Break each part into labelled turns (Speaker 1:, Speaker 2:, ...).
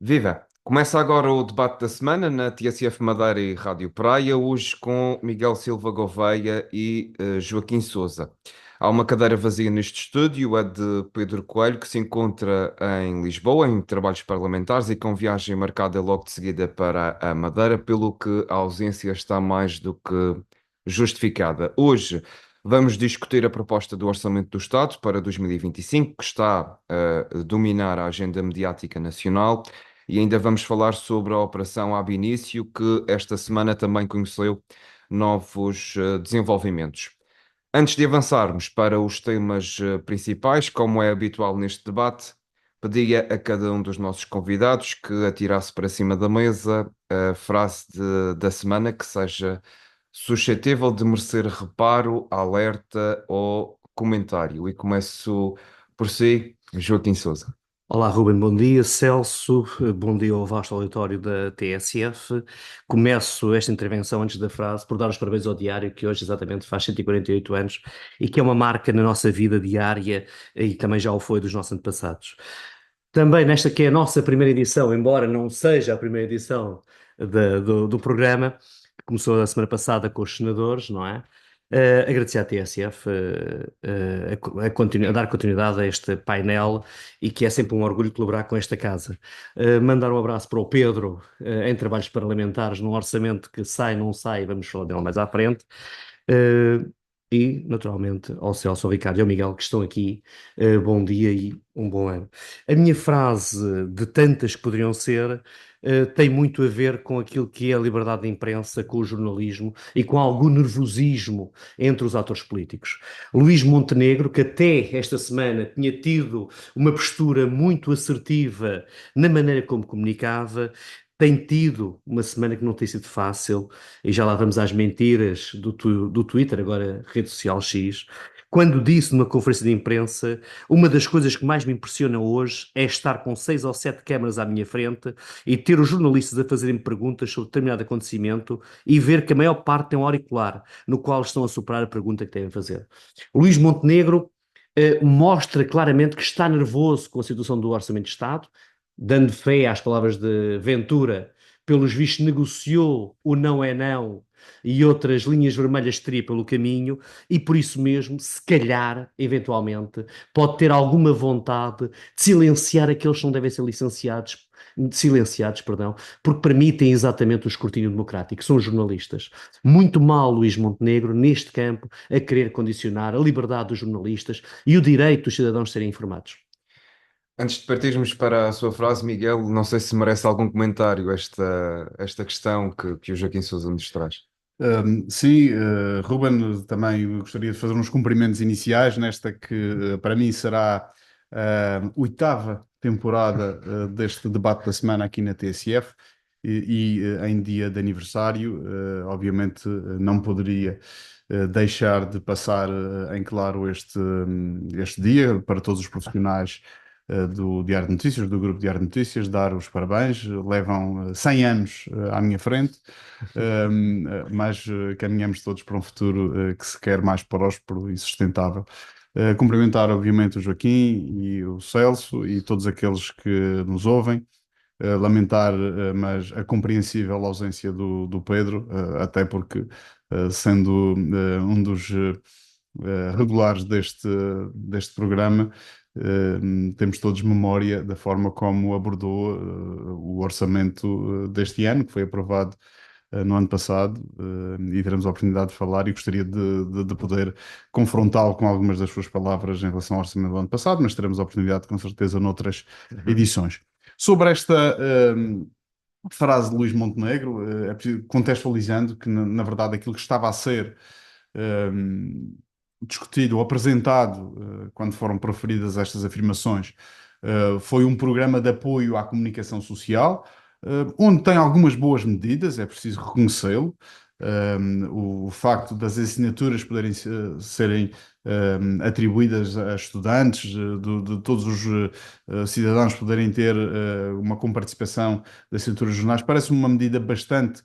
Speaker 1: Viva! Começa agora o debate da semana na TSF Madeira e Rádio Praia, hoje com Miguel Silva Gouveia e Joaquim Sousa. Há uma cadeira vazia neste estúdio, a de Pedro Coelho, que se encontra em Lisboa, em trabalhos parlamentares e com viagem marcada logo de seguida para a Madeira, pelo que a ausência está mais do que justificada. Hoje vamos discutir a proposta do Orçamento do Estado para 2025, que está a dominar a agenda mediática nacional. E ainda vamos falar sobre a Operação Ab Início, que esta semana também conheceu novos desenvolvimentos. Antes de avançarmos para os temas principais, como é habitual neste debate, pedia a cada um dos nossos convidados que atirasse para cima da mesa a frase da semana que seja suscetível de merecer reparo, alerta ou comentário. E começo por si, Joaquim Sousa.
Speaker 2: Olá, Ruben, bom dia. Celso, bom dia ao vasto auditório da TSF. Começo esta intervenção antes da frase por dar os parabéns ao Diário, que hoje exatamente faz 148 anos e que é uma marca na nossa vida diária e também já o foi dos nossos antepassados. Também nesta que é a nossa primeira edição, embora não seja a primeira edição do programa, que começou a semana passada com os senadores, não é? Agradecer à TSF a dar continuidade a este painel e que é sempre um orgulho colaborar com esta casa. Mandar um abraço para o Pedro em trabalhos parlamentares, num orçamento que sai, não sai, vamos falar dele mais à frente. Uh, e, naturalmente, ao Celso, ao Ricardo e ao Miguel que estão aqui. Bom dia e um bom ano. A minha frase, de tantas que poderiam ser, tem muito a ver com aquilo que é a liberdade de imprensa, com o jornalismo e com algum nervosismo entre os atores políticos. Luís Montenegro, que até esta semana tinha tido uma postura muito assertiva na maneira como comunicava, tem tido uma semana que não tem sido fácil, e já lá vamos às mentiras do Twitter, agora rede social X, quando disse numa conferência de imprensa: uma das coisas que mais me impressiona hoje é estar com 6 ou 7 câmaras à minha frente e ter os jornalistas a fazerem perguntas sobre determinado acontecimento e ver que a maior parte tem um auricular no qual estão a superar a pergunta que devem fazer. O Luís Montenegro mostra claramente que está nervoso com a situação do Orçamento de Estado, dando fé às palavras de Ventura, pelos vistos negociou o não é não e outras linhas vermelhas teria pelo caminho, e por isso mesmo, se calhar, eventualmente, pode ter alguma vontade de silenciar aqueles que não devem ser silenciados, perdão, porque permitem exatamente o escrutínio democrático, são os jornalistas. Muito mal Luís Montenegro, neste campo, a querer condicionar a liberdade dos jornalistas e o direito dos cidadãos de serem informados.
Speaker 1: Antes de partirmos para a sua frase, Miguel, não sei se merece algum comentário esta questão que o Joaquim Sousa nos traz.
Speaker 3: Sim, Ruben, também gostaria de fazer uns cumprimentos iniciais nesta que para mim será a oitava temporada deste debate da semana aqui na TSF em dia de aniversário, obviamente não poderia deixar de passar em claro este dia para todos os profissionais do Diário de Notícias, do Grupo Diário de Notícias, dar os parabéns. Levam 100 anos à minha frente, mas caminhamos todos para um futuro que se quer mais próspero e sustentável. Cumprimentar, obviamente, o Joaquim e o Celso e todos aqueles que nos ouvem. Lamentar, mas a compreensível ausência do Pedro, até porque, sendo um dos regulares deste programa, temos todos memória da forma como abordou o orçamento deste ano, que foi aprovado no ano passado, e teremos a oportunidade de falar, e gostaria de poder confrontá-lo com algumas das suas palavras em relação ao orçamento do ano passado, mas teremos a oportunidade, com certeza, noutras edições. Sobre esta frase de Luís Montenegro, é preciso, contextualizando que, na verdade, aquilo que estava a ser discutido ou apresentado quando foram proferidas estas afirmações foi um programa de apoio à comunicação social, onde tem algumas boas medidas, é preciso reconhecê-lo. O facto das assinaturas poderem serem atribuídas a estudantes, de todos os cidadãos poderem ter uma comparticipação das assinaturas de jornais, parece uma medida bastante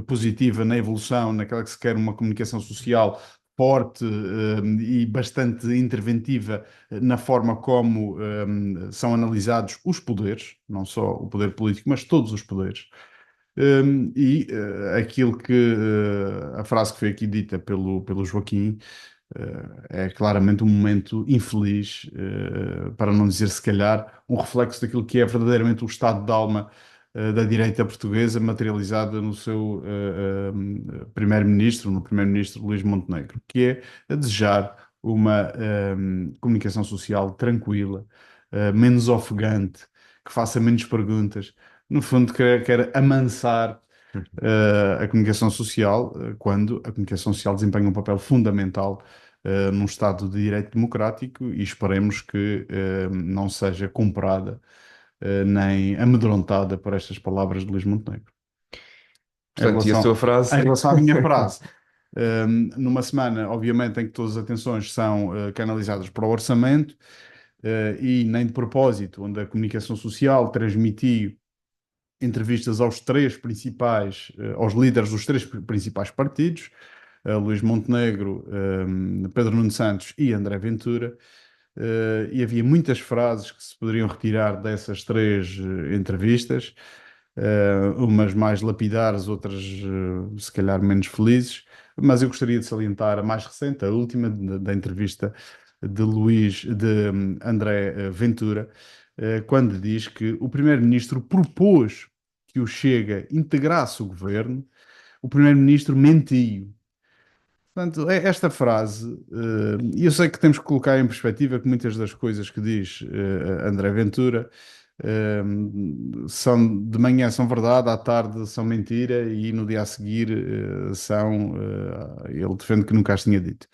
Speaker 3: positiva na evolução, naquela que se quer uma comunicação social forte e bastante interventiva na forma como são analisados os poderes, não só o poder político, mas todos os poderes. Aquilo que a frase que foi aqui dita pelo Joaquim é claramente um momento infeliz, para não dizer se calhar um reflexo daquilo que é verdadeiramente o estado de alma da direita portuguesa, materializada no seu primeiro-ministro, no primeiro-ministro Luís Montenegro, que é a desejar uma comunicação social tranquila, menos ofegante, que faça menos perguntas. No fundo, quer amansar a comunicação social, quando a comunicação social desempenha um papel fundamental num Estado de direito democrático e esperemos que não seja comprada nem amedrontada por estas palavras de Luís Montenegro. Em
Speaker 1: Portanto, e a sua
Speaker 3: relação,
Speaker 1: frase?
Speaker 3: em relação à minha frase, numa semana, obviamente, em que todas as atenções são canalizadas para o orçamento e nem de propósito, onde a comunicação social transmitiu entrevistas aos três principais, aos líderes dos três principais partidos, Luís Montenegro, Pedro Nuno Santos e André Ventura, e havia muitas frases que se poderiam retirar dessas três entrevistas, umas mais lapidares, outras se calhar menos felizes, mas eu gostaria de salientar a mais recente, a última da entrevista de André Ventura, quando diz que o primeiro-ministro propôs que o Chega integrasse o governo, o primeiro-ministro mentiu. Portanto, esta frase, e eu sei que temos que colocar em perspectiva que muitas das coisas que diz André Ventura são, de manhã são verdade, à tarde são mentira e no dia a seguir ele defende que nunca as tinha dito.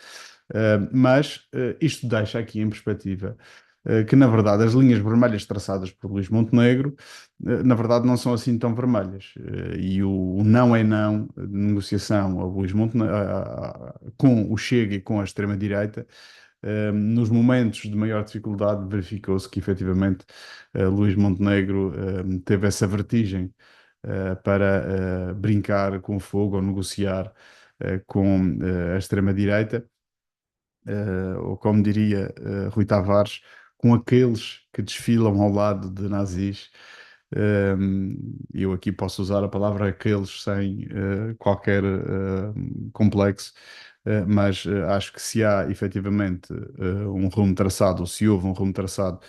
Speaker 3: Mas isto deixa aqui em perspectiva que, na verdade, as linhas vermelhas traçadas por Luís Montenegro, na verdade, não são assim tão vermelhas. E o não é não de negociação a Luís Montenegro, com o Chega e com a extrema-direita, nos momentos de maior dificuldade, verificou-se que, efetivamente, Luís Montenegro teve essa vertigem para brincar com o fogo ou negociar com a extrema-direita, ou como diria Rui Tavares, com aqueles que desfilam ao lado de nazis. Eu aqui posso usar a palavra aqueles sem qualquer complexo, mas acho que se há efetivamente um rumo traçado, ou se houve um rumo traçado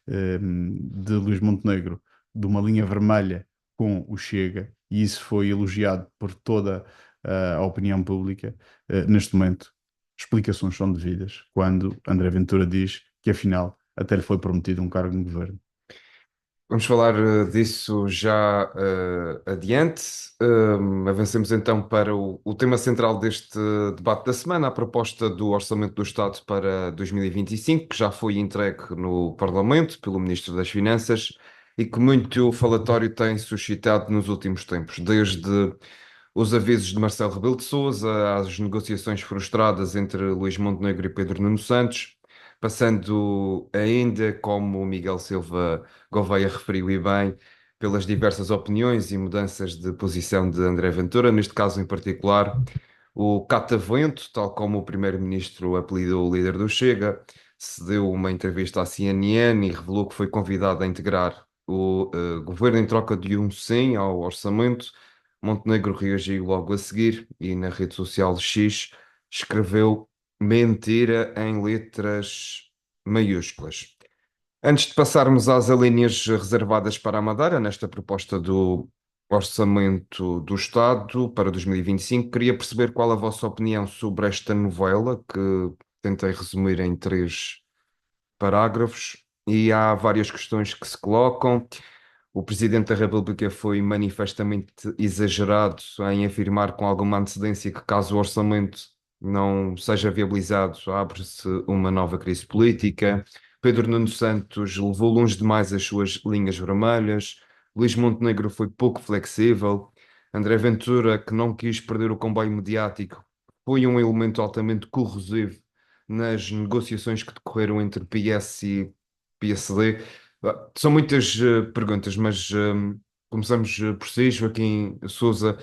Speaker 3: de Luís Montenegro, de uma linha vermelha com o Chega, e isso foi elogiado por toda a opinião pública, neste momento explicações são devidas quando André Ventura diz que afinal até lhe foi prometido um cargo no governo.
Speaker 1: Vamos falar disso já adiante. Avancemos então para o tema central deste debate da semana, a proposta do Orçamento do Estado para 2025, que já foi entregue no Parlamento pelo Ministro das Finanças e que muito falatório tem suscitado nos últimos tempos, desde os avisos de Marcelo Rebelo de Sousa às negociações frustradas entre Luís Montenegro e Pedro Nuno Santos, passando ainda, como o Miguel Silva Gouveia referiu e bem, pelas diversas opiniões e mudanças de posição de André Ventura, neste caso em particular, o catavento, tal como o primeiro-ministro apelidou o líder do Chega, cedeu uma entrevista à CNN e revelou que foi convidado a integrar o governo em troca de um sim ao orçamento. Montenegro reagiu logo a seguir e na rede social X escreveu mentira em letras maiúsculas. Antes de passarmos às alíneas reservadas para a Madeira, nesta proposta do Orçamento do Estado para 2025, queria perceber qual a vossa opinião sobre esta novela, que tentei resumir em 3 parágrafos, e há várias questões que se colocam. O Presidente da República foi manifestamente exagerado em afirmar com alguma antecedência que, caso o orçamento não seja viabilizado, abre-se uma nova crise política. Pedro Nuno Santos levou longe demais as suas linhas vermelhas. Luís Montenegro foi pouco flexível. André Ventura, que não quis perder o comboio mediático, foi um elemento altamente corrosivo nas negociações que decorreram entre PS e PSD. São muitas perguntas, mas começamos por si, Joaquim Sousa.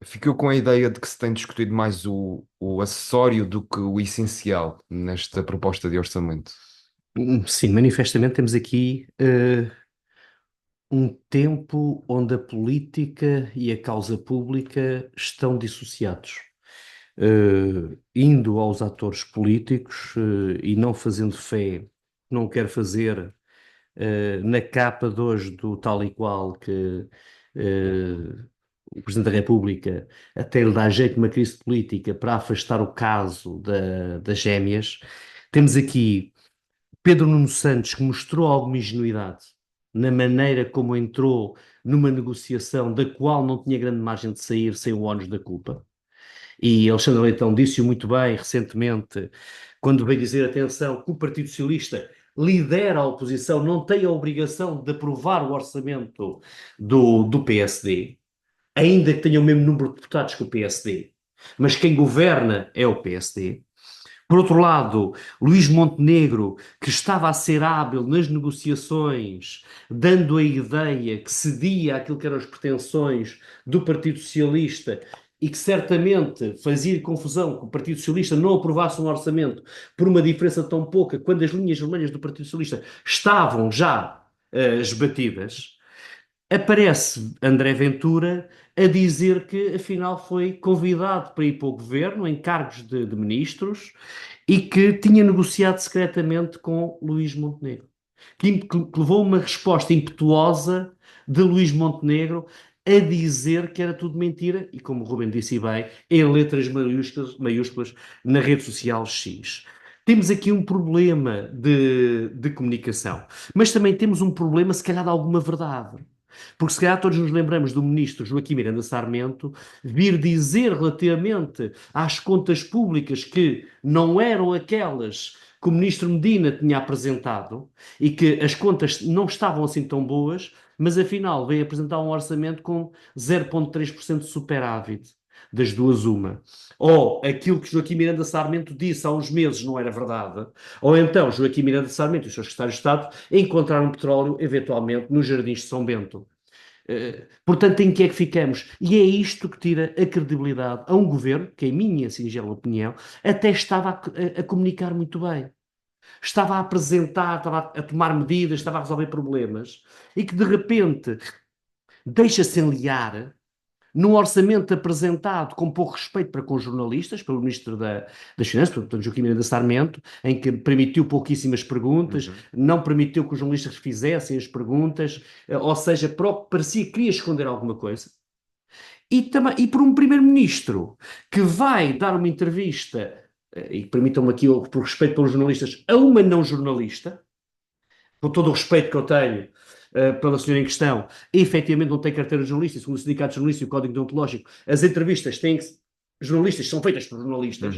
Speaker 1: Ficou com a ideia de que se tem discutido mais o acessório do que o essencial nesta proposta de orçamento.
Speaker 2: Sim, manifestamente temos aqui um tempo onde a política e a causa pública estão dissociados. Indo aos atores políticos e não fazendo fé, não quero fazer na capa de hoje do tal e qual que o Presidente da República até lhe dá jeito numa crise política para afastar o caso das gêmeas. Temos aqui Pedro Nuno Santos, que mostrou alguma ingenuidade na maneira como entrou numa negociação da qual não tinha grande margem de sair sem o ónus da culpa. E Alexandre Leitão disse-o muito bem recentemente, quando veio dizer, atenção, que o Partido Socialista lidera a oposição, não tem a obrigação de aprovar o orçamento do PSD, ainda que tenha o mesmo número de deputados que o PSD. Mas quem governa é o PSD. Por outro lado, Luís Montenegro, que estava a ser hábil nas negociações, dando a ideia que cedia aquilo que eram as pretensões do Partido Socialista e que certamente fazia confusão que o Partido Socialista não aprovasse um orçamento por uma diferença tão pouca, quando as linhas vermelhas do Partido Socialista estavam já esbatidas. Aparece André Ventura a dizer que afinal foi convidado para ir para o governo em cargos de ministros e que tinha negociado secretamente com Luís Montenegro. Que levou uma resposta impetuosa de Luís Montenegro a dizer que era tudo mentira e, como o Ruben disse bem, em letras maiúsculas na rede social X. Temos aqui um problema de comunicação, mas também temos um problema, se calhar, de alguma verdade. Porque se calhar todos nos lembramos do ministro Joaquim Miranda Sarmento vir dizer relativamente às contas públicas que não eram aquelas que o ministro Medina tinha apresentado e que as contas não estavam assim tão boas, mas afinal veio apresentar um orçamento com 0,3% de superávit. Das duas, uma. Ou aquilo que Joaquim Miranda Sarmento disse há uns meses não era verdade, ou então Joaquim Miranda Sarmento e os seus secretários de Estado encontraram petróleo, eventualmente, nos jardins de São Bento. Portanto, em que é que ficamos? E é isto que tira a credibilidade a um governo, que, em minha singela opinião, até estava a comunicar muito bem. Estava a apresentar, estava a tomar medidas, estava a resolver problemas, e que, de repente, deixa-se enliar num orçamento apresentado com pouco respeito para com os jornalistas, pelo Ministro das Finanças, portanto, Joaquim Miranda Sarmento, em que permitiu pouquíssimas perguntas, não permitiu que os jornalistas fizessem as perguntas, ou seja, parecia que queria esconder alguma coisa. E por um primeiro-ministro que vai dar uma entrevista, e permitam-me aqui, por respeito pelos jornalistas, a uma não jornalista, com todo o respeito que eu tenho pela senhora em questão, efetivamente não tem carteira de jornalista, segundo o Sindicato de Jornalistas e o Código Deontológico, as entrevistas têm que jornalistas são feitas por jornalistas,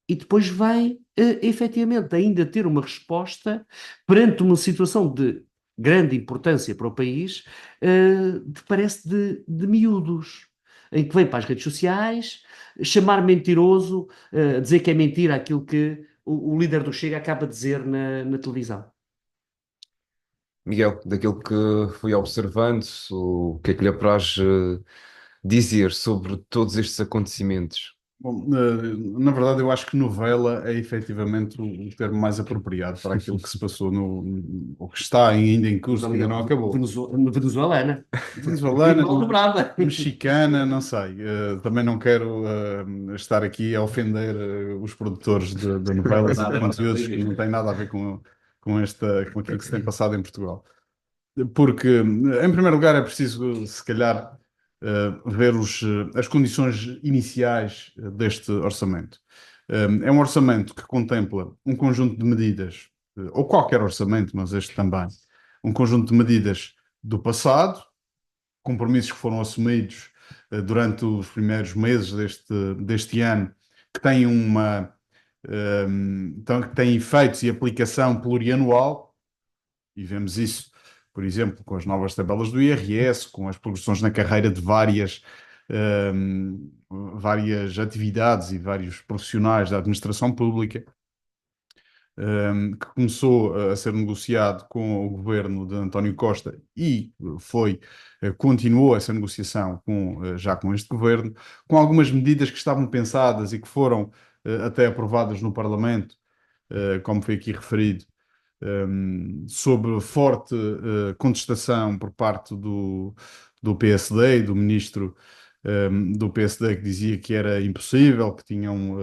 Speaker 2: e depois vai efetivamente ainda ter uma resposta perante uma situação de grande importância para o país, parece de miúdos, em que vem para as redes sociais chamar mentiroso, dizer que é mentira aquilo que o líder do Chega acaba de dizer na televisão.
Speaker 1: Miguel, daquilo que fui observando, o que é que lhe apraz dizer sobre todos estes acontecimentos?
Speaker 3: Bom, na verdade, eu acho que novela é efetivamente o termo mais apropriado para aquilo que se passou ou que está ainda em curso, que ainda não acabou.
Speaker 2: Venezuelana.
Speaker 3: Venezuelana, mexicana, não sei. Também não quero estar aqui a ofender os produtores de novelas e de conteúdos que não têm nada a ver com aquilo que se tem passado em Portugal. Porque, em primeiro lugar, é preciso, se calhar, ver as condições iniciais deste orçamento. É um orçamento que contempla um conjunto de medidas, ou qualquer orçamento, mas este também, um conjunto de medidas do passado, compromissos que foram assumidos durante os primeiros meses deste ano, que têm que têm efeitos e aplicação plurianual, e vemos isso, por exemplo, com as novas tabelas do IRS, com as progressões na carreira de várias atividades e vários profissionais da administração pública. que começou a ser negociado com o governo de António Costa e continuou essa negociação já com este governo, com algumas medidas que estavam pensadas e que foram até aprovadas no Parlamento, como foi aqui referido, sob forte contestação por parte do PSD e do ministro do PSD, que dizia que era impossível, que tinham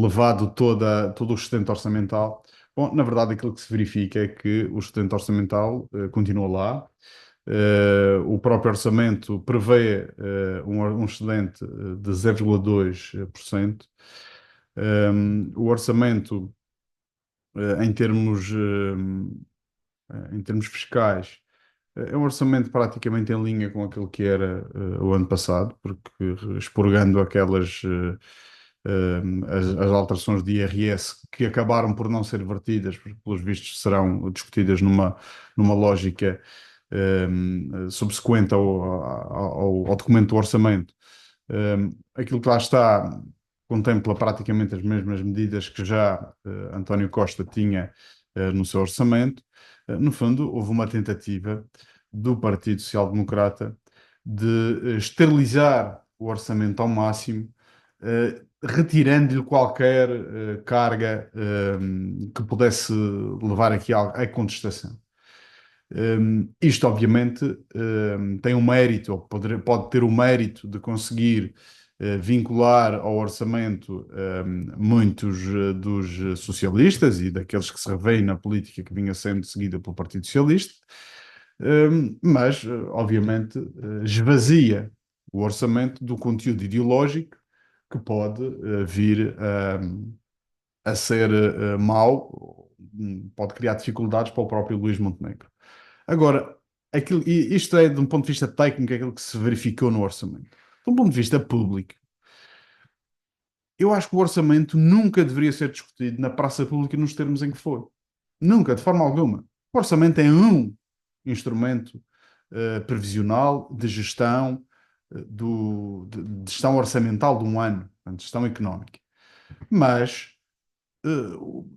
Speaker 3: levado todo o sustento orçamental. Bom, na verdade, aquilo que se verifica é que o sustento orçamental continua lá. O próprio orçamento prevê um excedente de 0,2%. O orçamento, eh, em termos, em termos fiscais, é um orçamento praticamente em linha com aquilo que era o ano passado, porque expurgando as alterações de IRS que acabaram por não ser vertidas, porque pelos vistos serão discutidas numa lógica subsequente ao documento do orçamento. Aquilo que lá está contempla praticamente as mesmas medidas que já António Costa tinha no seu orçamento. No fundo, houve uma tentativa do Partido Social Democrata de esterilizar o orçamento ao máximo, retirando-lhe qualquer carga que pudesse levar aqui à contestação. Isto, obviamente, tem um mérito, ou pode ter o mérito de conseguir vincular ao orçamento muitos dos socialistas e daqueles que se revêem na política que vinha sendo seguida pelo Partido Socialista, mas, obviamente, esvazia o orçamento do conteúdo ideológico que pode vir a ser mau, pode criar dificuldades para o próprio Luís Montenegro. Agora, isto é, de um ponto de vista técnico, aquilo que se verificou no orçamento. De um ponto de vista público, eu acho que o orçamento nunca deveria ser discutido na praça pública nos termos em que foi. Nunca, de forma alguma. O orçamento é um instrumento previsional de gestão, de gestão orçamental de um ano, de gestão económica. Mas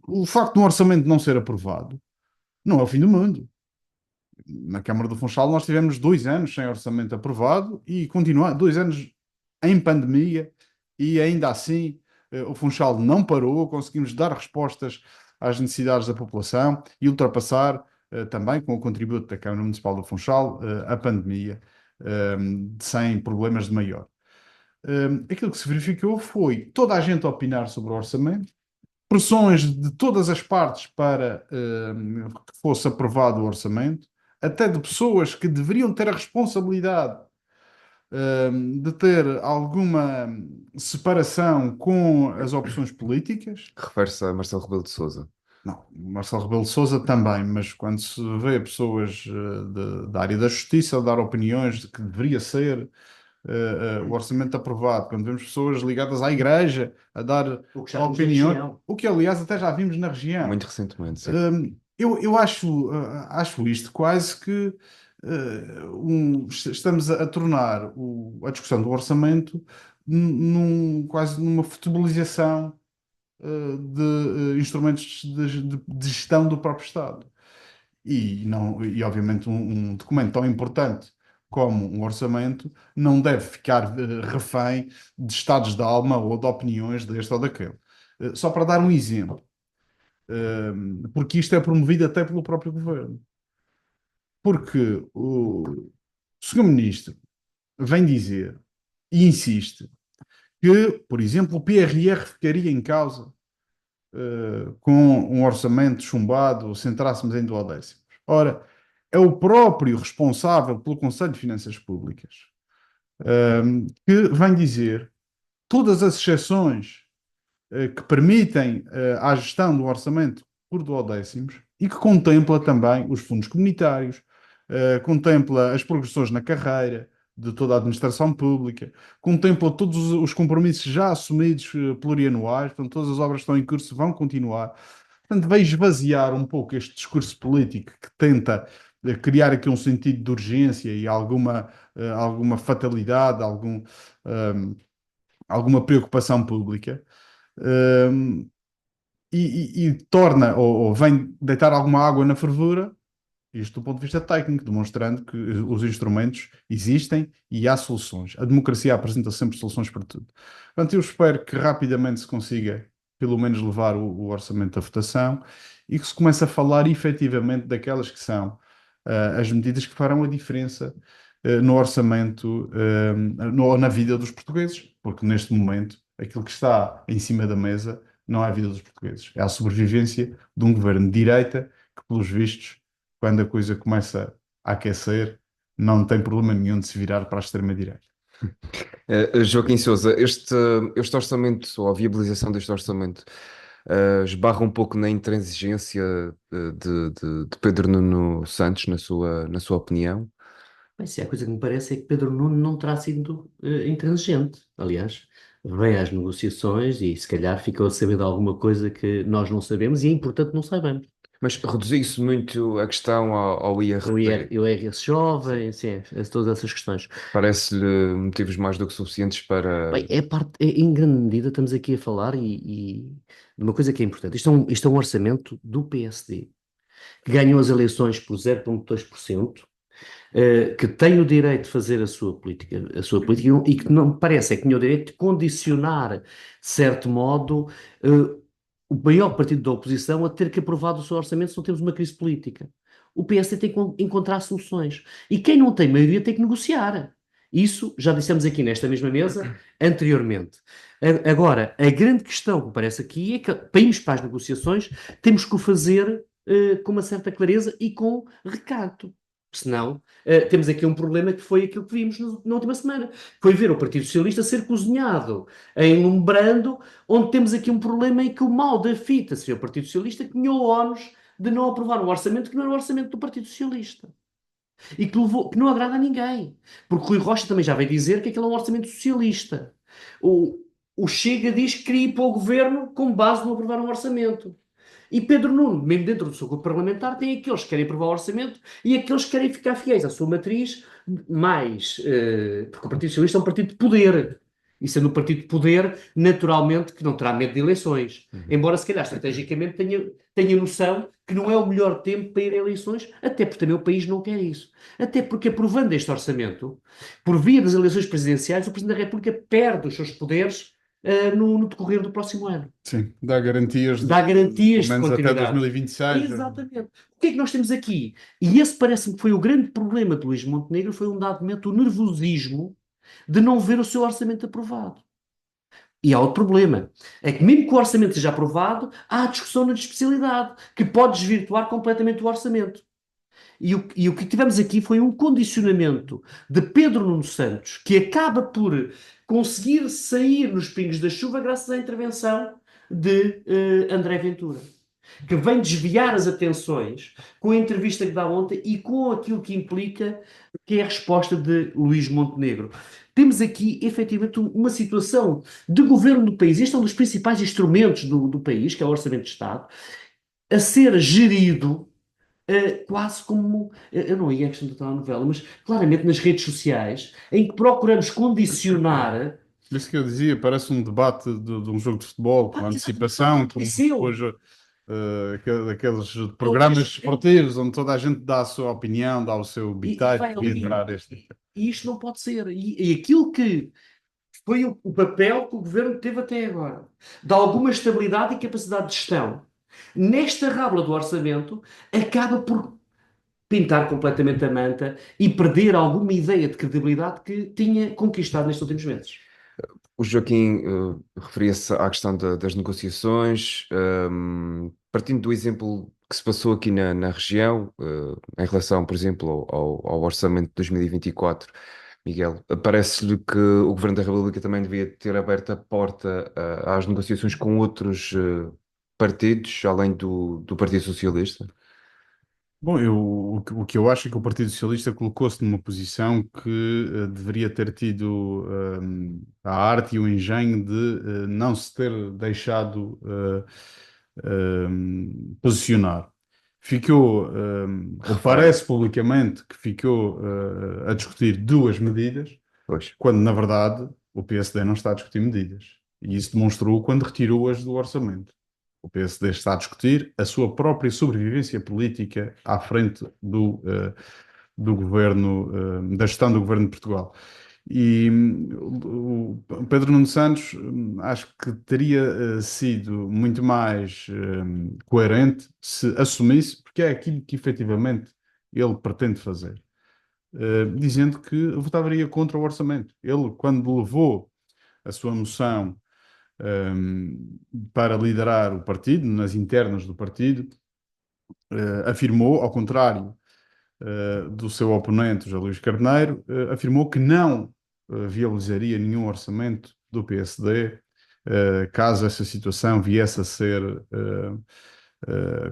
Speaker 3: o facto de um orçamento não ser aprovado não é o fim do mundo. Na Câmara do Funchal nós tivemos 2 anos sem orçamento aprovado e continuar 2 anos em pandemia e ainda assim o Funchal não parou, conseguimos dar respostas às necessidades da população e ultrapassar também com o contributo da Câmara Municipal do Funchal a pandemia sem problemas de maior. Aquilo que se verificou foi toda a gente a opinar sobre o orçamento, pressões de todas as partes para que fosse aprovado o orçamento, até de pessoas que deveriam ter a responsabilidade de ter alguma separação com as opções políticas.
Speaker 1: Refere-se a Marcelo Rebelo de Sousa.
Speaker 3: Não, Marcelo Rebelo de Sousa também, mas quando se vê pessoas da área da justiça a dar opiniões de que deveria ser o orçamento aprovado, quando vemos pessoas ligadas à igreja a dar opiniões, o que aliás até já vimos na região.
Speaker 1: Muito recentemente, sim.
Speaker 3: Eu acho isto quase que estamos a tornar a discussão do orçamento quase numa futebolização de instrumentos de gestão do próprio Estado. E obviamente, um documento tão importante como um orçamento não deve ficar refém de estados de alma ou de opiniões deste ou daquele. Só para dar um exemplo, porque isto é promovido até pelo próprio governo. Porque o Sr. Ministro vem dizer e insiste que, por exemplo, o PRR ficaria em causa com um orçamento chumbado se entrássemos em duodécimos. Ora, é o próprio responsável pelo Conselho de Finanças Públicas que vem dizer todas as exceções que permitem a gestão do orçamento por duodécimos e que contempla também os fundos comunitários, contempla as progressões na carreira de toda a administração pública, contempla todos os compromissos já assumidos plurianuais, portanto, todas as obras que estão em curso vão continuar. Portanto, vai esvaziar um pouco este discurso político que tenta criar aqui um sentido de urgência e alguma fatalidade, alguma preocupação pública. e torna, ou vem deitar alguma água na fervura, isto do ponto de vista técnico, demonstrando que os instrumentos existem e há soluções. A democracia apresenta sempre soluções para tudo. Portanto, eu espero que rapidamente se consiga, pelo menos, levar o orçamento à votação e que se comece a falar efetivamente daquelas que são as medidas que farão a diferença no orçamento ou na vida dos portugueses, porque neste momento aquilo que está em cima da mesa não é a vida dos portugueses, é a sobrevivência de um governo de direita que, pelos vistos, quando a coisa começa a aquecer, não tem problema nenhum de se virar para a extrema-direita.
Speaker 1: Joaquim Sousa, este orçamento, ou a viabilização deste orçamento, esbarra um pouco na intransigência de Pedro Nuno Santos, na sua opinião?
Speaker 2: Bem, se a coisa que me parece é que Pedro Nuno não terá sido intransigente. Aliás, vem às negociações e se calhar ficou a saber de alguma coisa que nós não sabemos e é importante não saibamos.
Speaker 1: Mas reduziu-se muito a questão ao IRP.
Speaker 2: O IRS jovem, sim, todas essas questões.
Speaker 1: Parece-lhe motivos mais do que suficientes para.
Speaker 2: Bem, em grande medida estamos aqui a falar de uma coisa que é importante. Isto é um orçamento do PSD, que ganhou as eleições por 0,2%, que tem o direito de fazer a sua política e que não me parece é que tinha o direito de condicionar, de certo modo, o maior partido da oposição a ter que aprovar o seu orçamento se não temos uma crise política. O PSD tem que encontrar soluções. E quem não tem maioria tem que negociar. Isso já dissemos aqui nesta mesma mesa anteriormente. Agora, a grande questão que me parece aqui é que, para irmos para as negociações, temos que o fazer com uma certa clareza e com recato. Senão, temos aqui um problema que foi aquilo que vimos na última semana. Foi ver o Partido Socialista ser cozinhado em um brando, onde temos aqui um problema em que o mal da fita seria o Partido Socialista que tinha o ónus de não aprovar um orçamento que não era o orçamento do Partido Socialista. E que não agrada a ninguém. Porque Rui Rocha também já veio dizer que aquele é um orçamento socialista. O, o Chega diz que queria ir para o governo com base no aprovar um orçamento. E Pedro Nuno, mesmo dentro do seu grupo parlamentar, tem aqueles que querem aprovar o orçamento e aqueles que querem ficar fiéis à sua matriz, porque o Partido Socialista é um partido de poder. E sendo um partido de poder, naturalmente que não terá medo de eleições. Embora, se calhar, estrategicamente tenha noção que não é o melhor tempo para ir a eleições, até porque também o país não quer isso. Até porque, aprovando este orçamento, por via das eleições presidenciais, o Presidente da República perde os seus poderes no decorrer do próximo ano.
Speaker 3: Sim, dá garantias
Speaker 2: Dá garantias
Speaker 3: pelo
Speaker 2: de
Speaker 3: menos até
Speaker 2: continuidade.
Speaker 3: 2026.
Speaker 2: Exatamente. O que é que nós temos aqui? E esse parece-me que foi o grande problema de Luís Montenegro, foi um dado momento o nervosismo de não ver o seu orçamento aprovado. E há outro problema, é que mesmo que o orçamento seja aprovado, há a discussão na especialidade, que pode desvirtuar completamente o orçamento. E o que tivemos aqui foi um condicionamento de Pedro Nuno Santos, que acaba por conseguir sair nos pingos da chuva graças à intervenção de André Ventura, que vem desviar as atenções com a entrevista que dá ontem e com aquilo que implica que é a resposta de Luís Montenegro. Temos aqui, efetivamente, uma situação de governo do país. Este é um dos principais instrumentos do país, que é o Orçamento de Estado, a ser gerido quase como, eu não ia a questão da telenovela, mas claramente nas redes sociais, em que procuramos condicionar.
Speaker 3: Por isso que eu dizia, parece um debate de um jogo de futebol, com antecipação, com hoje, aqueles programas esportivos onde toda a gente dá a sua opinião, dá o seu bitite e entrar este.
Speaker 2: E isto não pode ser. E aquilo que foi o papel que o governo teve até agora, de alguma estabilidade e capacidade de gestão, nesta rábula do orçamento, acaba por pintar completamente a manta e perder alguma ideia de credibilidade que tinha conquistado nestes últimos meses.
Speaker 1: O Joaquim referia-se à questão das negociações, partindo do exemplo que se passou aqui na região, em relação, por exemplo, ao orçamento de 2024. Miguel, parece-lhe que o Governo da República também devia ter aberto a porta às negociações com outros partidos, além do Partido Socialista?
Speaker 3: Bom, o que eu acho é que o Partido Socialista colocou-se numa posição que deveria ter tido a arte e o engenho de não se ter deixado posicionar. Ficou, ou parece publicamente que ficou a discutir duas medidas,
Speaker 1: Pois.
Speaker 3: quando na verdade o PSD não está a discutir medidas. E isso demonstrou quando retirou-as do orçamento. O PSD está a discutir a sua própria sobrevivência política à frente do governo, da gestão do governo de Portugal. E o Pedro Nuno Santos acho que teria sido muito mais coerente se assumisse, porque é aquilo que efetivamente ele pretende fazer, dizendo que votaria contra o orçamento. Ele, quando levou a sua moção para liderar o partido, nas internas do partido, afirmou, ao contrário do seu oponente, José Luís Carneiro, afirmou que não viabilizaria nenhum orçamento do PSD caso essa situação viesse a ser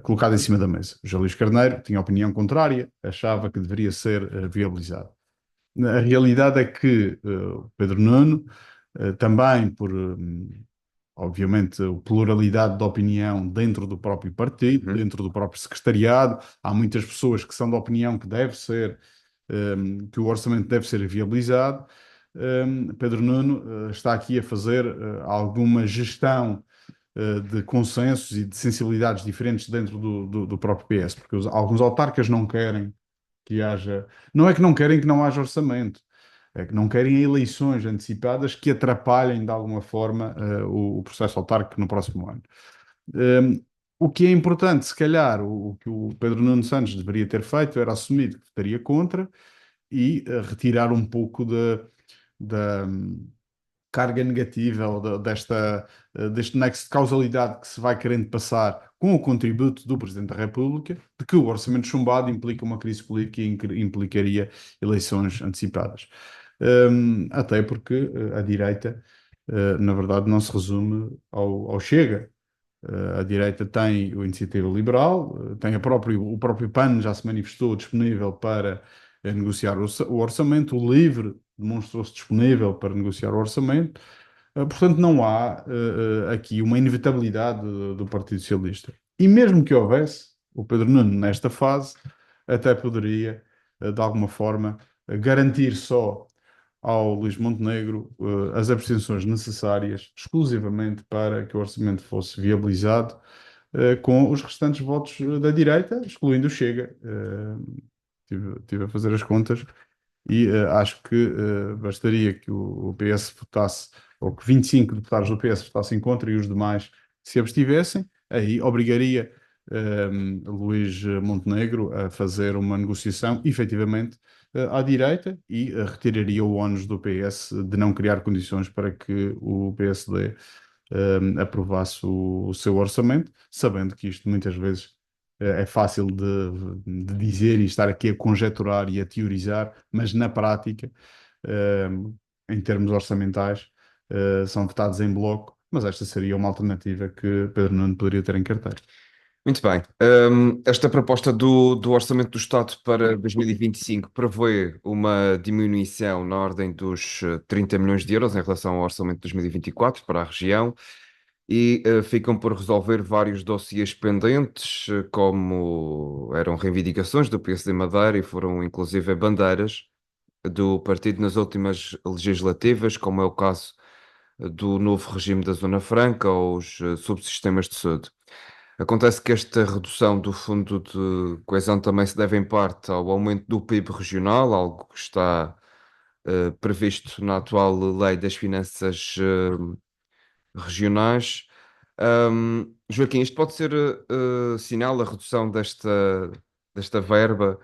Speaker 3: colocada em cima da mesa. José Luís Carneiro tinha opinião contrária, achava que deveria ser viabilizado. A realidade é que Pedro Nuno, também por obviamente, a pluralidade de opinião dentro do próprio partido, dentro do próprio secretariado. Há muitas pessoas que são da opinião que deve ser, que o orçamento deve ser viabilizado. Pedro Nuno está aqui a fazer alguma gestão de consensos e de sensibilidades diferentes dentro do próprio PS, porque alguns autarcas não querem que haja. Não é que não querem que não haja orçamento, é que não querem eleições antecipadas que atrapalhem de alguma forma o processo autárquico no próximo ano. O que é importante, se calhar, o que o Pedro Nuno Santos deveria ter feito era assumir que votaria contra e retirar um pouco da carga negativa ou deste nexo de causalidade que se vai querendo passar com o contributo do Presidente da República, de que o orçamento chumbado implica uma crise política e implicaria eleições antecipadas. Até porque a direita, na verdade, não se resume ao Chega. A direita tem a Iniciativa Liberal, tem o próprio PAN já se manifestou disponível para negociar o orçamento, o LIVRE demonstrou-se disponível para negociar o orçamento. Portanto, não há aqui uma inevitabilidade do Partido Socialista. E mesmo que houvesse, o Pedro Nuno, nesta fase, até poderia, de alguma forma, garantir só ao Luís Montenegro as abstenções necessárias exclusivamente para que o orçamento fosse viabilizado com os restantes votos da direita, excluindo o Chega. Tive a fazer as contas e acho que bastaria que o PS votasse, ou que 25 deputados do PS votassem contra e os demais se abstivessem, aí obrigaria Luís Montenegro a fazer uma negociação efetivamente à direita e retiraria o ónus do PS de não criar condições para que o PSD aprovasse o seu orçamento, sabendo que isto muitas vezes é fácil de dizer e estar aqui a conjecturar e a teorizar, mas na prática, em termos orçamentais, são votados em bloco, mas esta seria uma alternativa que Pedro Nuno poderia ter em carteira.
Speaker 1: Muito bem. Esta proposta do Orçamento do Estado para 2025 prevê uma diminuição na ordem dos 30 milhões de euros em relação ao Orçamento de 2024 para a região e ficam por resolver vários dossiês pendentes, como eram reivindicações do PSD Madeira e foram inclusive bandeiras do partido nas últimas legislativas, como é o caso do novo regime da Zona Franca ou os subsistemas de saúde. Acontece que esta redução do Fundo de Coesão também se deve em parte ao aumento do PIB regional, algo que está previsto na atual Lei das Finanças Regionais. Joaquim, isto pode ser sinal, a redução desta verba,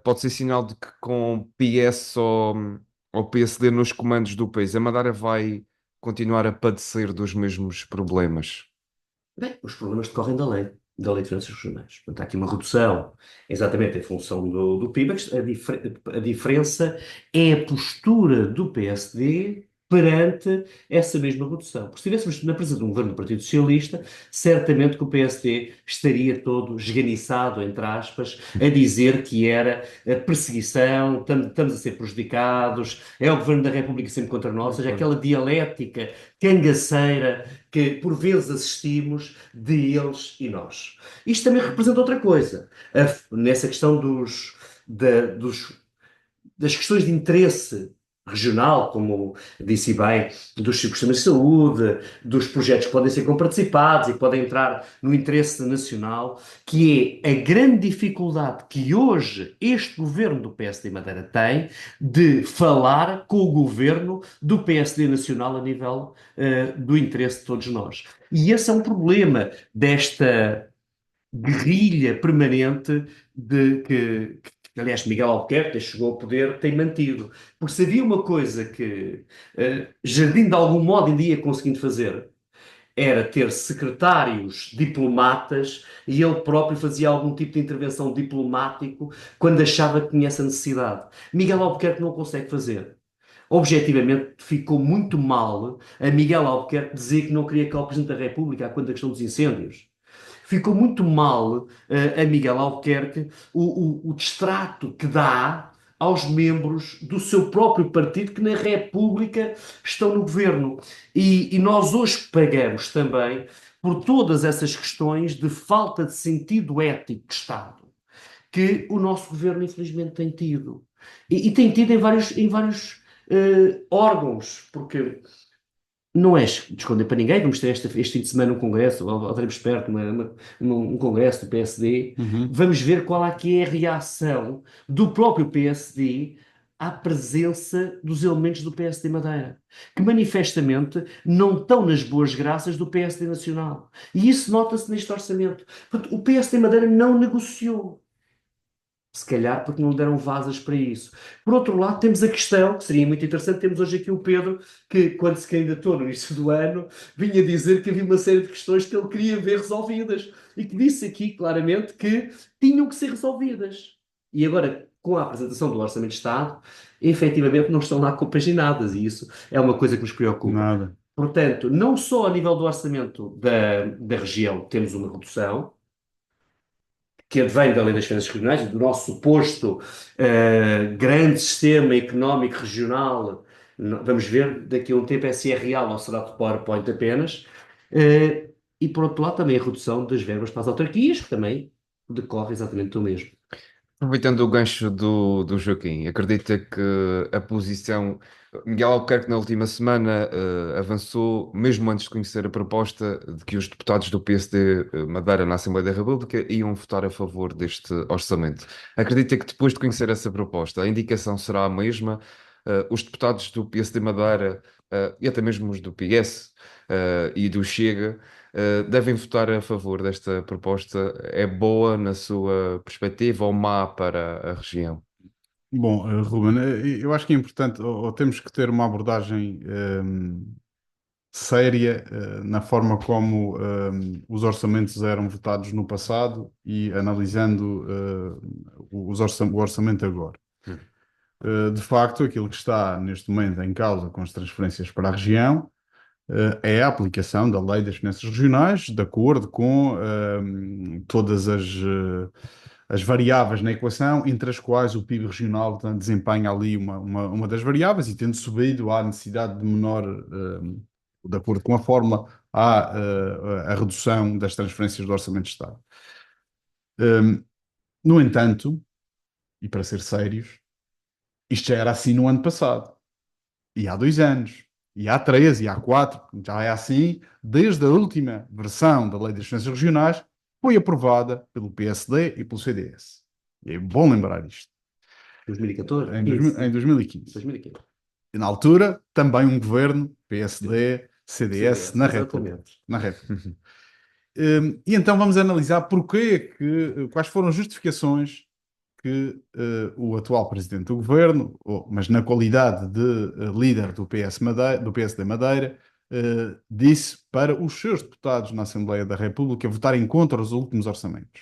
Speaker 1: pode ser sinal de que com PS ou PSD nos comandos do país, a Madeira vai continuar a padecer dos mesmos problemas.
Speaker 2: Bem, os problemas decorrem da lei de finanças regionais. Portanto, há aqui uma redução, exatamente em função do PIB. A diferença é a postura do PSD perante essa mesma redução. Porque se estivéssemos na presença de um governo do Partido Socialista, certamente que o PSD estaria todo esganiçado, entre aspas, a dizer que era a perseguição, estamos a ser prejudicados, é o governo da República sempre contra nós, ou seja, aquela dialética cangaceira que por vezes assistimos de eles e nós. Isto também representa outra coisa, nessa questão das questões de interesse regional, como disse bem, dos sistemas de saúde, dos projetos que podem ser comparticipados e que podem entrar no interesse nacional, que é a grande dificuldade que hoje este governo do PSD Madeira tem de falar com o governo do PSD nacional a nível do interesse de todos nós. E esse é um problema desta guerrilha permanente aliás, Miguel Albuquerque chegou ao poder, tem mantido. Porque se havia uma coisa que Jardim de algum modo ainda ia conseguindo fazer, era ter secretários diplomatas e ele próprio fazia algum tipo de intervenção diplomático quando achava que tinha essa necessidade. Miguel Albuquerque não consegue fazer. Objetivamente, ficou muito mal a Miguel Albuquerque dizer que não queria que o Presidente da República quanto à questão dos incêndios. Ficou muito mal a Miguel Albuquerque o distrato que dá aos membros do seu próprio partido que na República estão no governo. E nós hoje pagamos também por todas essas questões de falta de sentido ético de Estado que o nosso governo infelizmente tem tido. E tem tido em vários órgãos, porque não é de esconder para ninguém. Vamos ter este fim de semana um congresso, ou teremos perto um congresso do PSD.
Speaker 3: Uhum.
Speaker 2: Vamos ver qual é que é a reação do próprio PSD à presença dos elementos do PSD Madeira, que manifestamente não estão nas boas graças do PSD Nacional. E isso nota-se neste orçamento. Portanto, o PSD Madeira não negociou. Se calhar porque não deram vasas para isso. Por outro lado, temos a questão, que seria muito interessante, temos hoje aqui o Pedro, que quando se candidatou no início do ano, vinha dizer que havia uma série de questões que ele queria ver resolvidas. E que disse aqui claramente que tinham que ser resolvidas. E agora, com a apresentação do Orçamento de Estado, efetivamente não estão lá compaginadas. E isso é uma coisa que nos preocupa.
Speaker 3: Nada.
Speaker 2: Portanto, não só a nível do orçamento da região temos uma redução, que advém da Lei das Finanças Regionais, do nosso suposto grande sistema económico regional. Vamos ver daqui a um tempo se é real ou será de PowerPoint apenas. E por outro lado também a redução das verbas para as autarquias, que também decorre exatamente do mesmo.
Speaker 1: Aproveitando o gancho do Joaquim, acredita que a posição. Miguel Albuquerque, na última semana, avançou, mesmo antes de conhecer a proposta, de que os deputados do PSD Madeira na Assembleia da República iam votar a favor deste orçamento. Acredita que depois de conhecer essa proposta, a indicação será a mesma? Os deputados do PSD Madeira, e até mesmo os do PS, e do Chega devem votar a favor desta proposta. É boa na sua perspectiva ou má para a região?
Speaker 3: Bom, Ruben, eu acho que é importante, ou temos que ter uma abordagem séria na forma como os orçamentos eram votados no passado e analisando o orçamento agora. De facto, aquilo que está neste momento em causa com as transferências para a região é a aplicação da Lei das Finanças Regionais, de acordo com todas as variáveis na equação, entre as quais o PIB regional portanto, desempenha ali uma das variáveis, e tendo subido, há necessidade de menor, de acordo com a fórmula, há a redução das transferências do Orçamento de Estado. No entanto, e para ser sérios, isto já era assim no ano passado, e há 2 anos, e há 3, e há 4, já é assim, desde a última versão da Lei das Finanças Regionais, foi aprovada pelo PSD e pelo CDS. E é bom lembrar isto.
Speaker 2: 2014?
Speaker 3: Em 2015.
Speaker 2: 2015.
Speaker 3: E na altura, também um governo, PSD, CDS, na República.
Speaker 2: Exatamente.
Speaker 3: E então vamos analisar quais foram as justificações que o atual presidente do governo, mas na qualidade de líder do PSD Madeira, disse para os seus deputados na Assembleia da República votarem contra os últimos orçamentos.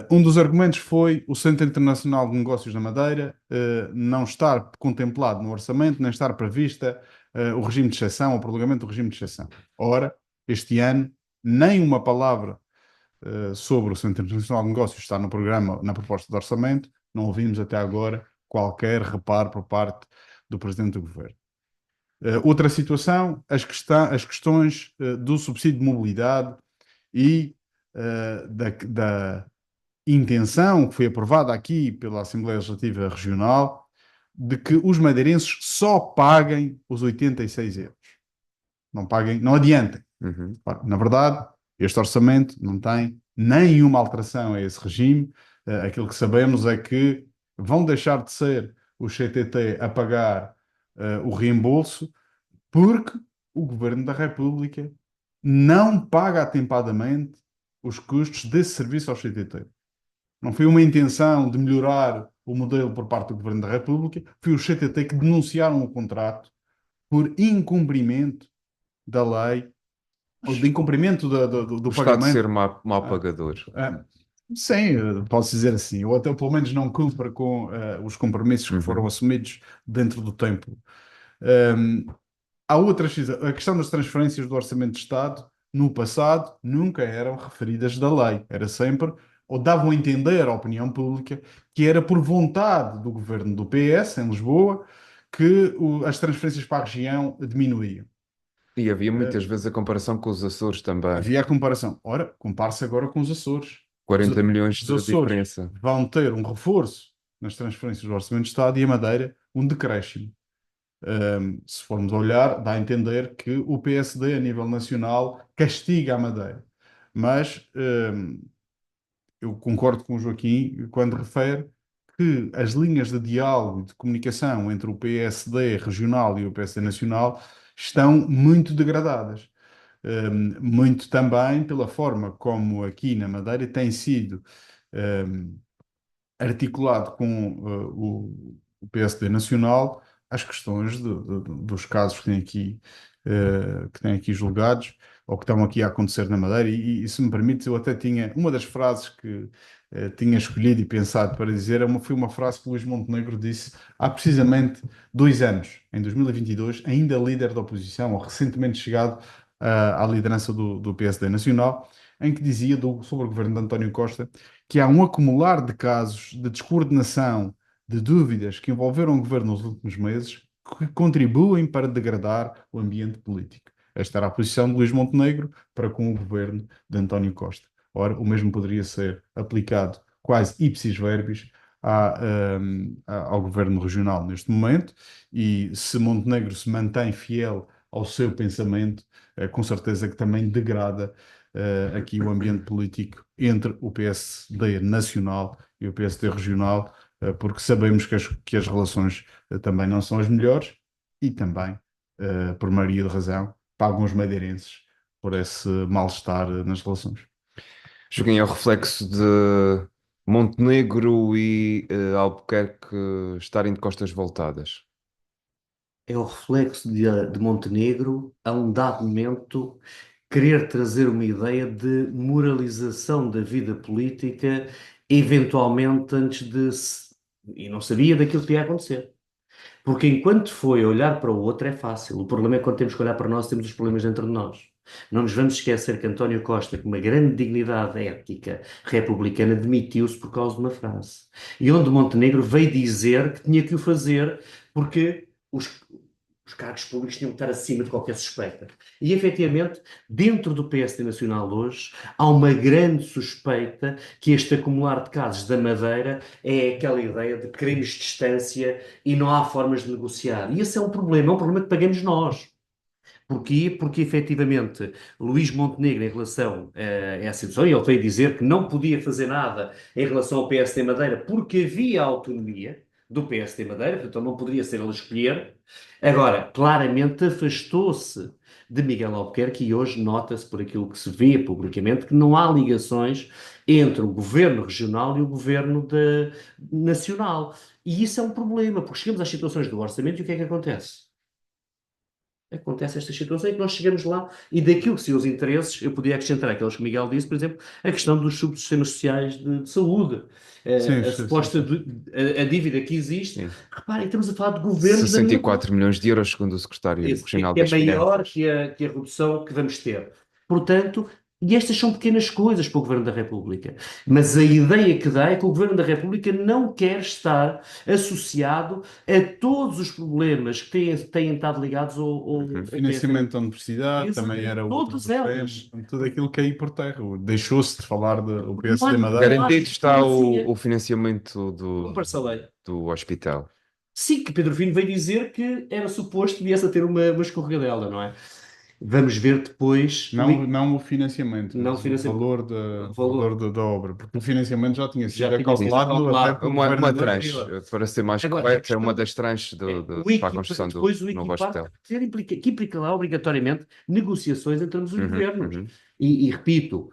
Speaker 3: Um dos argumentos foi o Centro Internacional de Negócios da Madeira não estar contemplado no orçamento, nem estar prevista o regime de exceção, o prolongamento do regime de exceção. Ora, este ano, nem uma palavra sobre o Centro Internacional de Negócios está no programa, na proposta de orçamento. Não ouvimos até agora qualquer reparo por parte do Presidente do Governo. Outra situação, as questões do subsídio de mobilidade e da intenção que foi aprovada aqui pela Assembleia Legislativa Regional de que os madeirenses só paguem os 86 euros. Não paguem, não adiantem. Ora, na verdade, este orçamento não tem nenhuma alteração a esse regime. Aquilo que sabemos é que vão deixar de ser os CTT a pagar o reembolso, porque o Governo da República não paga atempadamente os custos desse serviço aos CTT. Não foi uma intenção de melhorar o modelo por parte do Governo da República, foi os CTT que denunciaram o contrato por incumprimento da lei, ou de incumprimento do
Speaker 1: O Estado
Speaker 3: pagamento.
Speaker 1: ser mau pagador.
Speaker 3: Sim, posso dizer assim, ou até pelo menos não cumpra com os compromissos que foram assumidos dentro do tempo. Há outras, a questão das transferências do Orçamento de Estado, no passado, nunca eram referidas da lei. Era sempre, ou davam a entender à opinião pública, que era por vontade do governo do PS, em Lisboa, que as transferências para a região diminuíam.
Speaker 1: E havia muitas vezes a comparação com os Açores também.
Speaker 3: Havia a comparação. Ora, compare-se agora com os Açores.
Speaker 1: 40 milhões de
Speaker 3: Os Açores
Speaker 1: diferença.
Speaker 3: vão ter um reforço nas transferências do Orçamento de Estado e a Madeira um decréscimo. Se formos olhar, dá a entender que o PSD a nível nacional castiga a Madeira. Mas eu concordo com o Joaquim quando refere que as linhas de diálogo e de comunicação entre o PSD regional e o PSD nacional estão muito degradadas. Muito também pela forma como aqui na Madeira tem sido articulado com o PSD nacional as questões dos casos que têm aqui julgados ou que estão aqui a acontecer na Madeira. E se me permite, eu até tinha uma das frases que tinha escolhido e pensado para dizer, foi uma frase que o Luís Montenegro disse há precisamente 2 anos, em 2022, ainda líder da oposição, ou recentemente chegado à liderança do PSD nacional, em que dizia sobre o governo de António Costa que há um acumular de casos de descoordenação, de dúvidas que envolveram o governo nos últimos meses, que contribuem para degradar o ambiente político. Esta era a posição de Luís Montenegro para com o governo de António Costa. Ora, o mesmo poderia ser aplicado quase ipsis verbis ao governo regional neste momento, e se Montenegro se mantém fiel ao seu pensamento, com certeza que também degrada aqui o ambiente político entre o PSD nacional e o PSD regional, porque sabemos que as relações também não são as melhores e também, por maioria de razão, pagam os madeirenses por esse mal-estar nas relações.
Speaker 1: Joguem é o reflexo de Montenegro e Albuquerque estarem de costas voltadas.
Speaker 2: É o reflexo de Montenegro, a um dado momento, querer trazer uma ideia de moralização da vida política, eventualmente antes de e não sabia daquilo que ia acontecer. Porque enquanto foi olhar para o outro é fácil. O problema é quando temos que olhar para nós, temos os problemas dentro de nós. Não nos vamos esquecer que António Costa, com uma grande dignidade ética republicana, demitiu-se por causa de uma frase. E onde Montenegro veio dizer que tinha que o fazer porque os cargos públicos tinham que estar acima de qualquer suspeita. E, efetivamente, dentro do PSD Nacional hoje, há uma grande suspeita que este acumular de casos da Madeira é aquela ideia de queremos distância e não há formas de negociar. E esse é um problema que pagamos nós. Porquê? Porque, efetivamente, Luís Montenegro, em relação a essa situação, ele veio dizer que não podia fazer nada em relação ao PSD Madeira porque havia autonomia do PSD Madeira, portanto ele não poderia ser ele a escolher. Agora, claramente afastou-se de Miguel Albuquerque e hoje nota-se, por aquilo que se vê publicamente, que não há ligações entre o governo regional e o governo nacional. E isso é um problema, porque chegamos às situações do orçamento e o que é que acontece? Acontece esta situação em que nós chegamos lá e daquilo que são os interesses, eu podia acrescentar aqueles que o Miguel disse, por exemplo, a questão dos subsistemas sociais de saúde, a suposta a dívida que existe. Sim. Reparem, estamos a falar de governos...
Speaker 1: 64 milhões de euros, segundo o secretário regional das Finanças.
Speaker 2: É maior que a redução que vamos ter. Portanto, e estas são pequenas coisas para o Governo da República. Mas a ideia que dá é que o Governo da República não quer estar associado a todos os problemas que têm estado ligados ao
Speaker 3: financiamento da universidade, também era outro tudo aquilo que aí por terra. Deixou-se de falar do PSD Madeira.
Speaker 1: Garantido está o financiamento do hospital.
Speaker 2: Sim, que Pedro Fino veio dizer que era suposto que viesse a ter uma escorregadela, não é? Vamos ver depois
Speaker 3: Não o financiamento,
Speaker 2: não
Speaker 3: mas o
Speaker 2: financiamento,
Speaker 3: valor
Speaker 2: o
Speaker 3: o valor
Speaker 2: valor
Speaker 3: da obra, porque o financiamento já tinha sido
Speaker 2: já tinha sido
Speaker 3: acautelado até
Speaker 2: calculado
Speaker 3: pelo
Speaker 1: Uma
Speaker 3: governador
Speaker 1: tranche,
Speaker 2: anterior.
Speaker 1: para ser mais
Speaker 2: Agora, a
Speaker 1: correto, é uma
Speaker 2: questão
Speaker 1: das tranches
Speaker 2: é
Speaker 1: para a construção do
Speaker 2: depois o
Speaker 1: novo
Speaker 2: equipado
Speaker 1: hospital.
Speaker 2: que implica lá obrigatoriamente negociações entre ambos os
Speaker 1: Uhum,
Speaker 2: governos.
Speaker 1: uhum.
Speaker 2: E repito,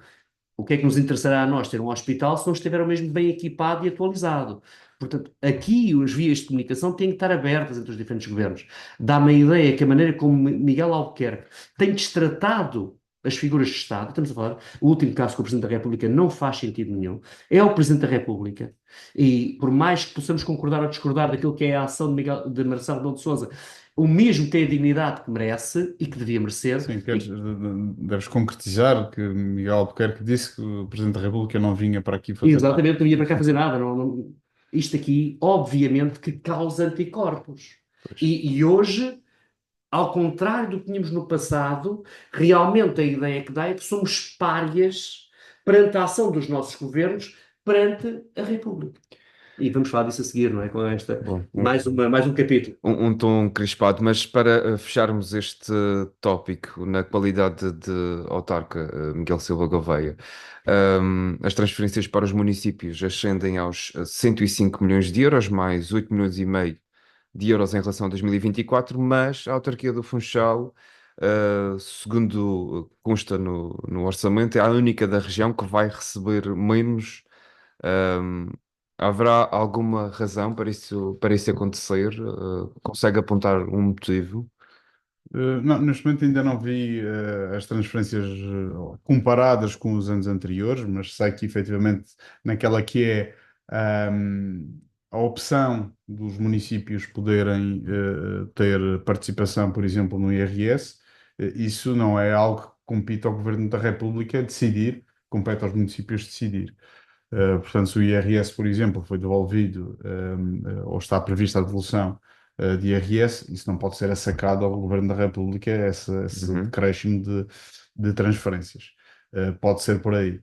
Speaker 2: o que é que nos interessará a nós ter um hospital se não estiver mesmo bem equipado e atualizado? Portanto, aqui as vias de comunicação têm que estar abertas entre os diferentes governos. Dá-me a ideia que a maneira como Miguel Albuquerque tem destratado as figuras de Estado, estamos a falar, o último caso com o Presidente da República não faz sentido nenhum, é o Presidente da República, e por mais que possamos concordar ou discordar daquilo que é a ação de Marcelo Rebelo de Sousa, o mesmo tem a dignidade que merece e que devia merecer,
Speaker 3: Sim,
Speaker 2: e
Speaker 3: deves concretizar que Miguel Albuquerque disse que o Presidente da República não vinha para aqui fazer nada.
Speaker 2: exatamente, não ia para cá fazer nada. Isto aqui, obviamente, que causa anticorpos.
Speaker 3: Pois.
Speaker 2: E hoje, ao contrário do que tínhamos no passado, realmente a ideia que dá é que somos párias perante a ação dos nossos governos perante a República. E vamos falar disso a seguir, não é? Com esta,
Speaker 1: Bom,
Speaker 2: mais um capítulo.
Speaker 1: um tom crispado, mas para fecharmos este tópico na qualidade de autarca, Miguel Silva Gouveia, as transferências para os municípios ascendem aos 105 milhões de euros, mais 8 milhões e meio de euros em relação a 2024, mas a autarquia do Funchal, segundo consta no orçamento, é a única da região que vai receber menos. Ahm, Haverá alguma razão para isso acontecer? Consegue apontar um motivo?
Speaker 3: Não, neste momento ainda não vi as transferências comparadas com os anos anteriores, mas sei que efetivamente naquela que é a opção dos municípios poderem ter participação, por exemplo, no IRS, isso não é algo que compete ao Governo da República decidir, compete aos municípios decidir. Portanto, se o IRS, por exemplo, foi devolvido, ou está prevista a devolução, de IRS, isso não pode ser assacado ao Governo da República, esse
Speaker 1: Uhum.
Speaker 3: decréscimo de transferências. Pode ser por aí.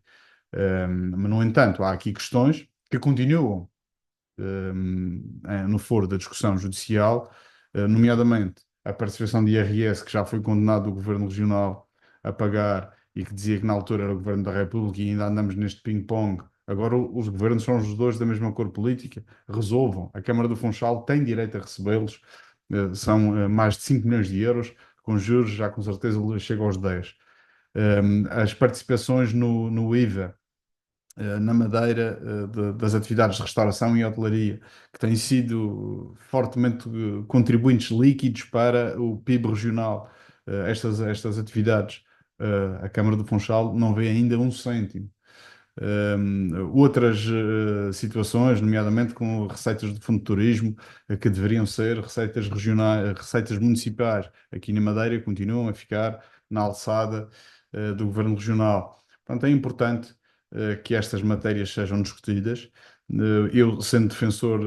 Speaker 3: Mas, no entanto, há aqui questões que continuam, no foro da discussão judicial, nomeadamente a participação de IRS, que já foi condenado o Governo Regional a pagar e que dizia que na altura era o Governo da República e ainda andamos neste ping-pong. Agora os governos são os dois da mesma cor política, resolvam. A Câmara do Funchal tem direito a recebê-los, são mais de 5 milhões de euros, com juros já com certeza chega aos 10. As participações no IVA, na Madeira, das atividades de restauração e hotelaria, que têm sido fortemente contribuintes líquidos para o PIB regional. Estas atividades, a Câmara do Funchal não vê ainda um cêntimo. Outras situações, nomeadamente com receitas de fundo de turismo, que deveriam ser receitas regionais, receitas municipais, aqui na Madeira, continuam a ficar na alçada do governo regional. Portanto, é importante que estas matérias sejam discutidas. Eu, sendo defensor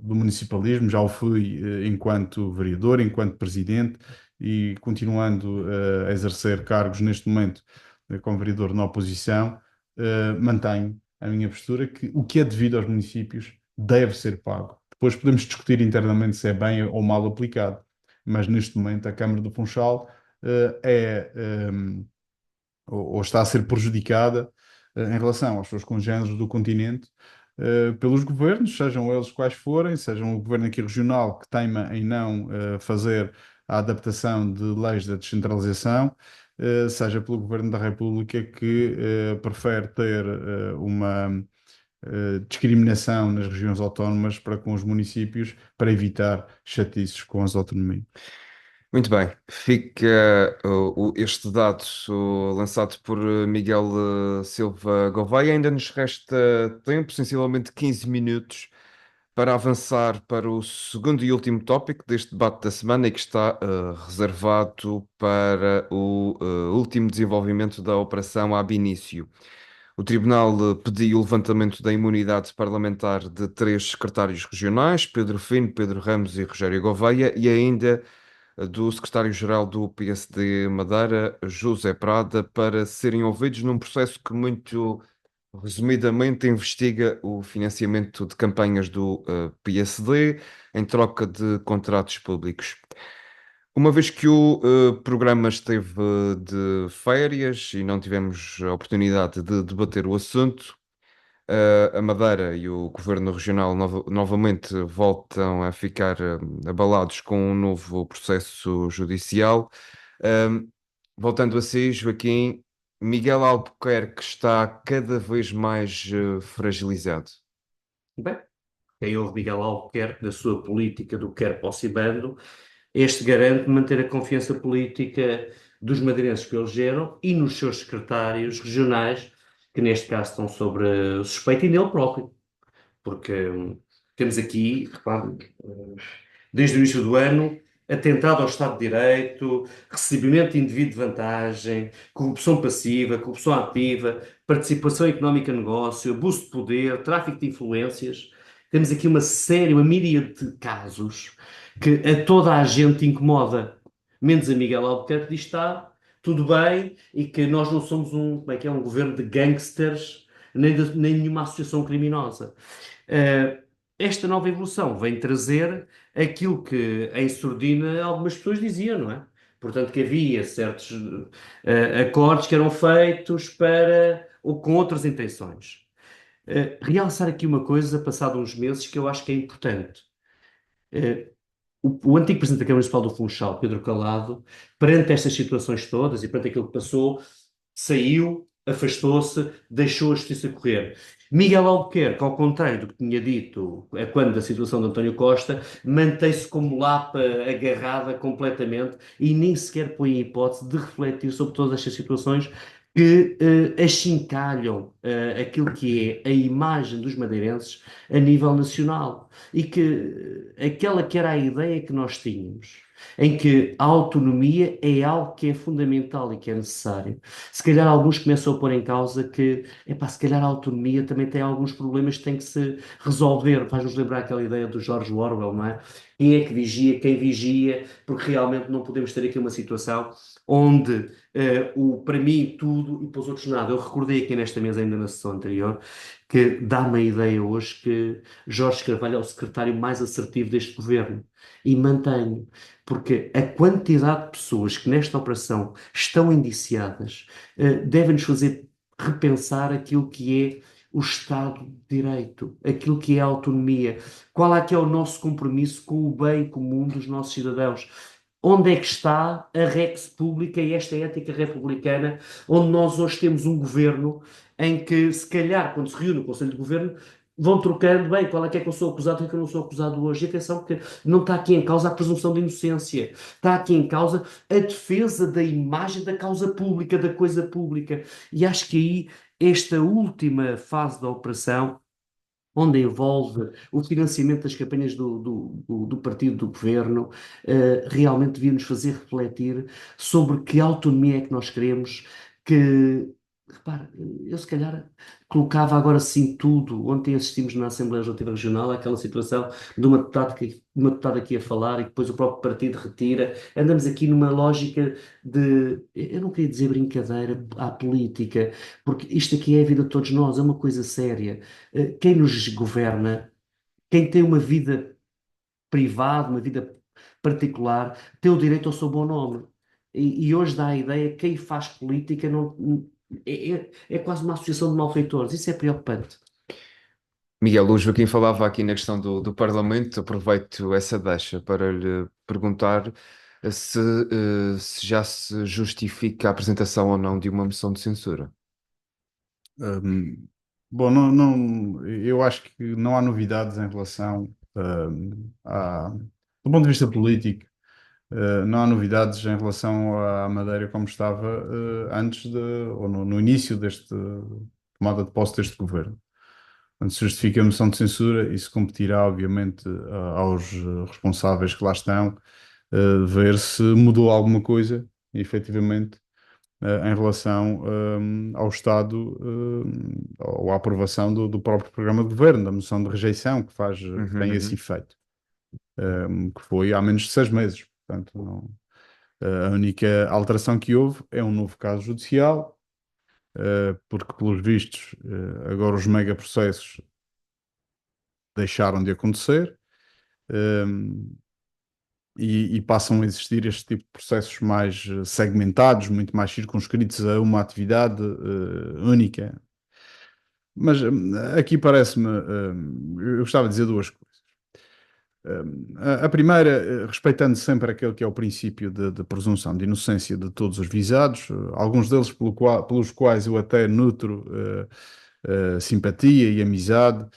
Speaker 3: do municipalismo, já o fui enquanto vereador, enquanto presidente e continuando a exercer cargos neste momento como vereador na oposição, mantenho a minha postura que o que é devido aos municípios deve ser pago. Depois podemos discutir internamente se é bem ou mal aplicado, mas neste momento a Câmara do Funchal ou está a ser prejudicada em relação aos seus congêneres do continente pelos governos, sejam eles quais forem, sejam o governo aqui regional que teima em não fazer a adaptação de leis da descentralização, seja pelo governo da República que prefere ter uma discriminação nas regiões autónomas para com os municípios para evitar chatices com as autonomias.
Speaker 1: Muito bem, fica este dado lançado por Miguel Silva Gouveia. Ainda nos resta tempo, sensivelmente 15 minutos, para avançar para o segundo e último tópico deste debate da semana e que está reservado para o último desenvolvimento da Operação Ab Início. O Tribunal pediu o levantamento da imunidade parlamentar de três secretários regionais, Pedro Fino, Pedro Ramos e Rogério Gouveia, e ainda do secretário-geral do PSD Madeira, José Prada, para serem ouvidos num processo que muito Resumidamente, investiga o financiamento de campanhas do PSD em troca de contratos públicos. Uma vez que o programa esteve de férias e não tivemos a oportunidade de debater o assunto, a Madeira e o Governo Regional novamente voltam a ficar abalados com um novo processo judicial. Um, Voltando a si, Joaquim, Miguel Albuquerque está cada vez mais fragilizado.
Speaker 2: Bem, quem ouve Miguel Albuquerque da sua política do quer posse e bando, este garante manter a confiança política dos madeirenses que o elegeram e nos seus secretários regionais, que neste caso estão sobre suspeita e nele próprio. Porque temos aqui, repare, desde o início do ano, atentado ao Estado de Direito, recebimento indevido de vantagem, corrupção passiva, corrupção ativa, participação económica no negócio, abuso de poder, tráfico de influências. Temos aqui uma série, uma miríade de casos que a toda a gente incomoda, menos a Miguel Albuquerque diz está tudo bem e que nós não somos como é que é, um governo de gangsters nem nenhuma associação criminosa. Uh, Esta nova evolução vem trazer aquilo que em surdina algumas pessoas diziam, não é? Portanto, que havia certos acordos que eram feitos para ou com outras intenções. Realçar aqui uma coisa, passado uns meses, que eu acho que é importante. O antigo Presidente da Câmara Municipal do Funchal, Pedro Calado, perante estas situações todas e perante aquilo que passou, saiu, afastou-se, deixou a justiça correr. Miguel Albuquerque, ao contrário do que tinha dito quando da situação de António Costa, mantém-se como lapa agarrada completamente e nem sequer põe a hipótese de refletir sobre todas estas situações que achincalham aquilo que é a imagem dos madeirenses a nível nacional. E que aquela que era a ideia que nós tínhamos, em que a autonomia é algo que é fundamental e que é necessário. Se calhar alguns começam a pôr em causa que, epá, se calhar a autonomia também tem alguns problemas que têm que se resolver. Faz-nos lembrar aquela ideia do George Orwell, não é? Quem é que vigia, quem vigia, porque realmente não podemos ter aqui uma situação onde para mim tudo e para os outros nada. Eu recordei aqui nesta mesa, ainda na sessão anterior, que dá-me a ideia hoje que Jorge Carvalho é o secretário mais assertivo deste governo. E mantenho, porque a quantidade de pessoas que nesta operação estão indiciadas deve-nos fazer repensar aquilo que é o Estado de Direito, aquilo que é a autonomia, qual é que é o nosso compromisso com o bem comum dos nossos cidadãos. Onde é que está a Rex Pública e esta ética republicana, onde nós hoje temos um governo em que, se calhar, quando se reúne o Conselho de Governo, vão trocando, bem, qual é que eu sou acusado e que eu não sou acusado hoje. E atenção, que não está aqui em causa a presunção de inocência, está aqui em causa a defesa da imagem da causa pública, da coisa pública. E acho que aí, esta última fase da operação, onde envolve o financiamento das campanhas do partido do governo, realmente devia nos fazer refletir sobre que autonomia é que nós queremos, que, repare, eu se calhar colocava agora sim tudo. Ontem assistimos na Assembleia Legislativa Regional àquela situação de uma deputada aqui a falar e que depois o próprio partido retira. Andamos aqui numa lógica de, eu não queria dizer brincadeira à política, porque isto aqui é a vida de todos nós, é uma coisa séria. Quem nos governa, quem tem uma vida privada, uma vida particular, tem o direito ao seu bom nome. E hoje dá a ideia que quem faz política é quase uma associação de malfeitores. Isso é preocupante.
Speaker 1: Miguel, o Joaquim falava aqui na questão do Parlamento. Aproveito essa deixa para lhe perguntar se já se justifica a apresentação ou não de uma moção de censura.
Speaker 3: Hum, Bom, eu acho que não há novidades em relação do ponto de vista político, não há novidades em relação à Madeira como estava antes ou no início deste tomada de posse deste governo. Quando se justifica a moção de censura, isso competirá, obviamente, aos responsáveis que lá estão, ver se mudou alguma coisa, efetivamente, em relação ao Estado ou à aprovação do próprio programa de governo, da moção de rejeição que tem esse efeito, que foi há menos de 6 meses. Portanto, a única alteração que houve é um novo caso judicial porque, pelos vistos, agora os megaprocessos deixaram de acontecer, e passam a existir este tipo de processos mais segmentados, muito mais circunscritos a uma atividade única. Mas aqui parece-me, eu gostava de dizer duas coisas. A primeira, respeitando sempre aquele que é o princípio de presunção de inocência de todos os visados, alguns deles pelos quais eu até nutro simpatia e amizade,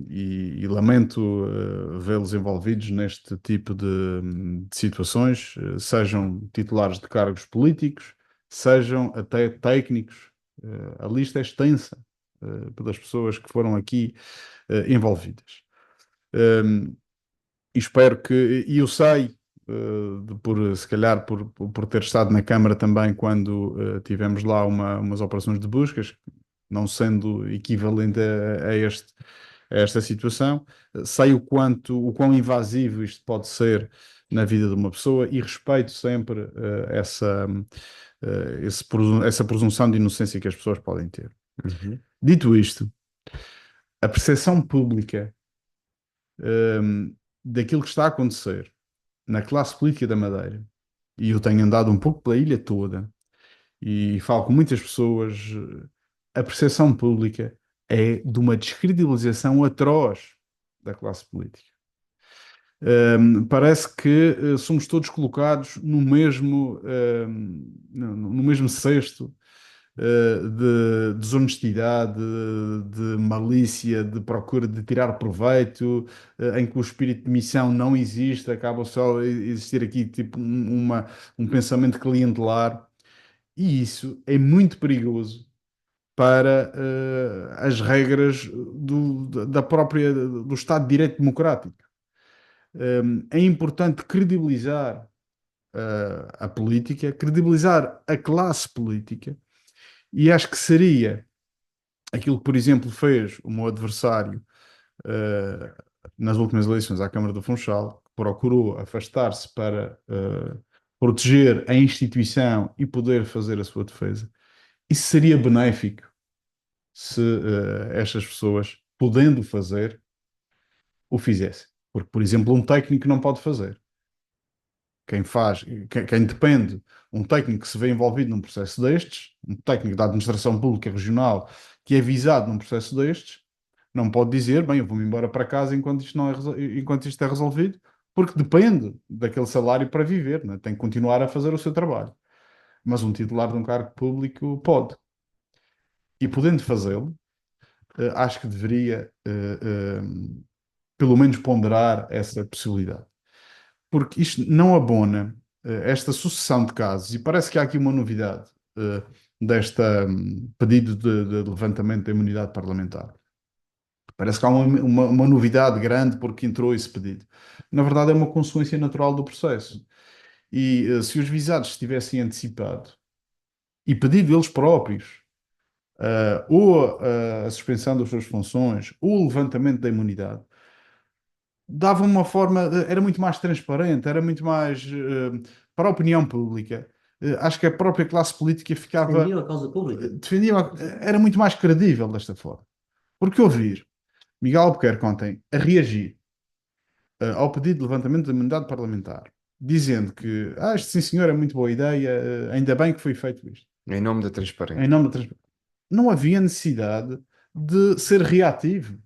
Speaker 3: e lamento vê-los envolvidos neste tipo de situações, sejam titulares de cargos políticos, sejam até técnicos. A lista é extensa pelas pessoas que foram aqui envolvidas. E espero que, e eu sei, se calhar por ter estado na Câmara também quando tivemos lá umas operações de buscas, não sendo equivalente a esta situação, sei o quão invasivo isto pode ser na vida de uma pessoa e respeito sempre essa presunção de inocência que as pessoas podem ter. Dito isto, a percepção pública daquilo que está a acontecer na classe política da Madeira, e eu tenho andado um pouco pela ilha toda e falo com muitas pessoas, a percepção pública é de uma descredibilização atroz da classe política. Parece que somos todos colocados no mesmo cesto de desonestidade, de malícia, de procura de tirar proveito, em que o espírito de missão não existe, acaba só a existir aqui tipo um pensamento clientelar, e isso é muito perigoso para as regras do Estado de Direito Democrático. É importante credibilizar a política, credibilizar a classe política, e acho que seria aquilo que, por exemplo, fez o meu adversário nas últimas eleições à Câmara do Funchal, que procurou afastar-se para proteger a instituição e poder fazer a sua defesa. Isso seria benéfico se estas pessoas, podendo fazer, o fizessem. Porque, por exemplo, um técnico não pode fazer. Quem depende, um técnico que se vê envolvido num processo destes, um técnico da administração pública regional que é visado num processo destes, não pode dizer, bem, eu vou-me embora para casa enquanto isto, enquanto isto é resolvido, porque depende daquele salário para viver, né? Tem que continuar a fazer o seu trabalho. Mas um titular de um cargo público pode. E podendo fazê-lo, acho que deveria, pelo menos, ponderar essa possibilidade. Porque isto não abona esta sucessão de casos, e parece que há aqui uma novidade deste pedido de levantamento da imunidade parlamentar. Parece que há uma novidade grande porque entrou esse pedido. Na verdade, é uma consequência natural do processo. E se os visados se tivessem antecipado e pedido eles próprios ou a suspensão das suas funções ou o levantamento da imunidade, dava uma forma, era muito mais transparente, era muito mais para a opinião pública. Acho que a própria classe política ficava.
Speaker 2: Defendiam a causa pública.
Speaker 3: Era muito mais credível desta forma. Porque ouvir Miguel Albuquerque ontem a reagir ao pedido de levantamento da imunidade parlamentar, dizendo que isto sim senhor é muito boa ideia, ainda bem que foi feito isto.
Speaker 1: Em nome da
Speaker 3: Em
Speaker 1: transparência.
Speaker 3: nome da transparência. Não havia necessidade de ser reativo.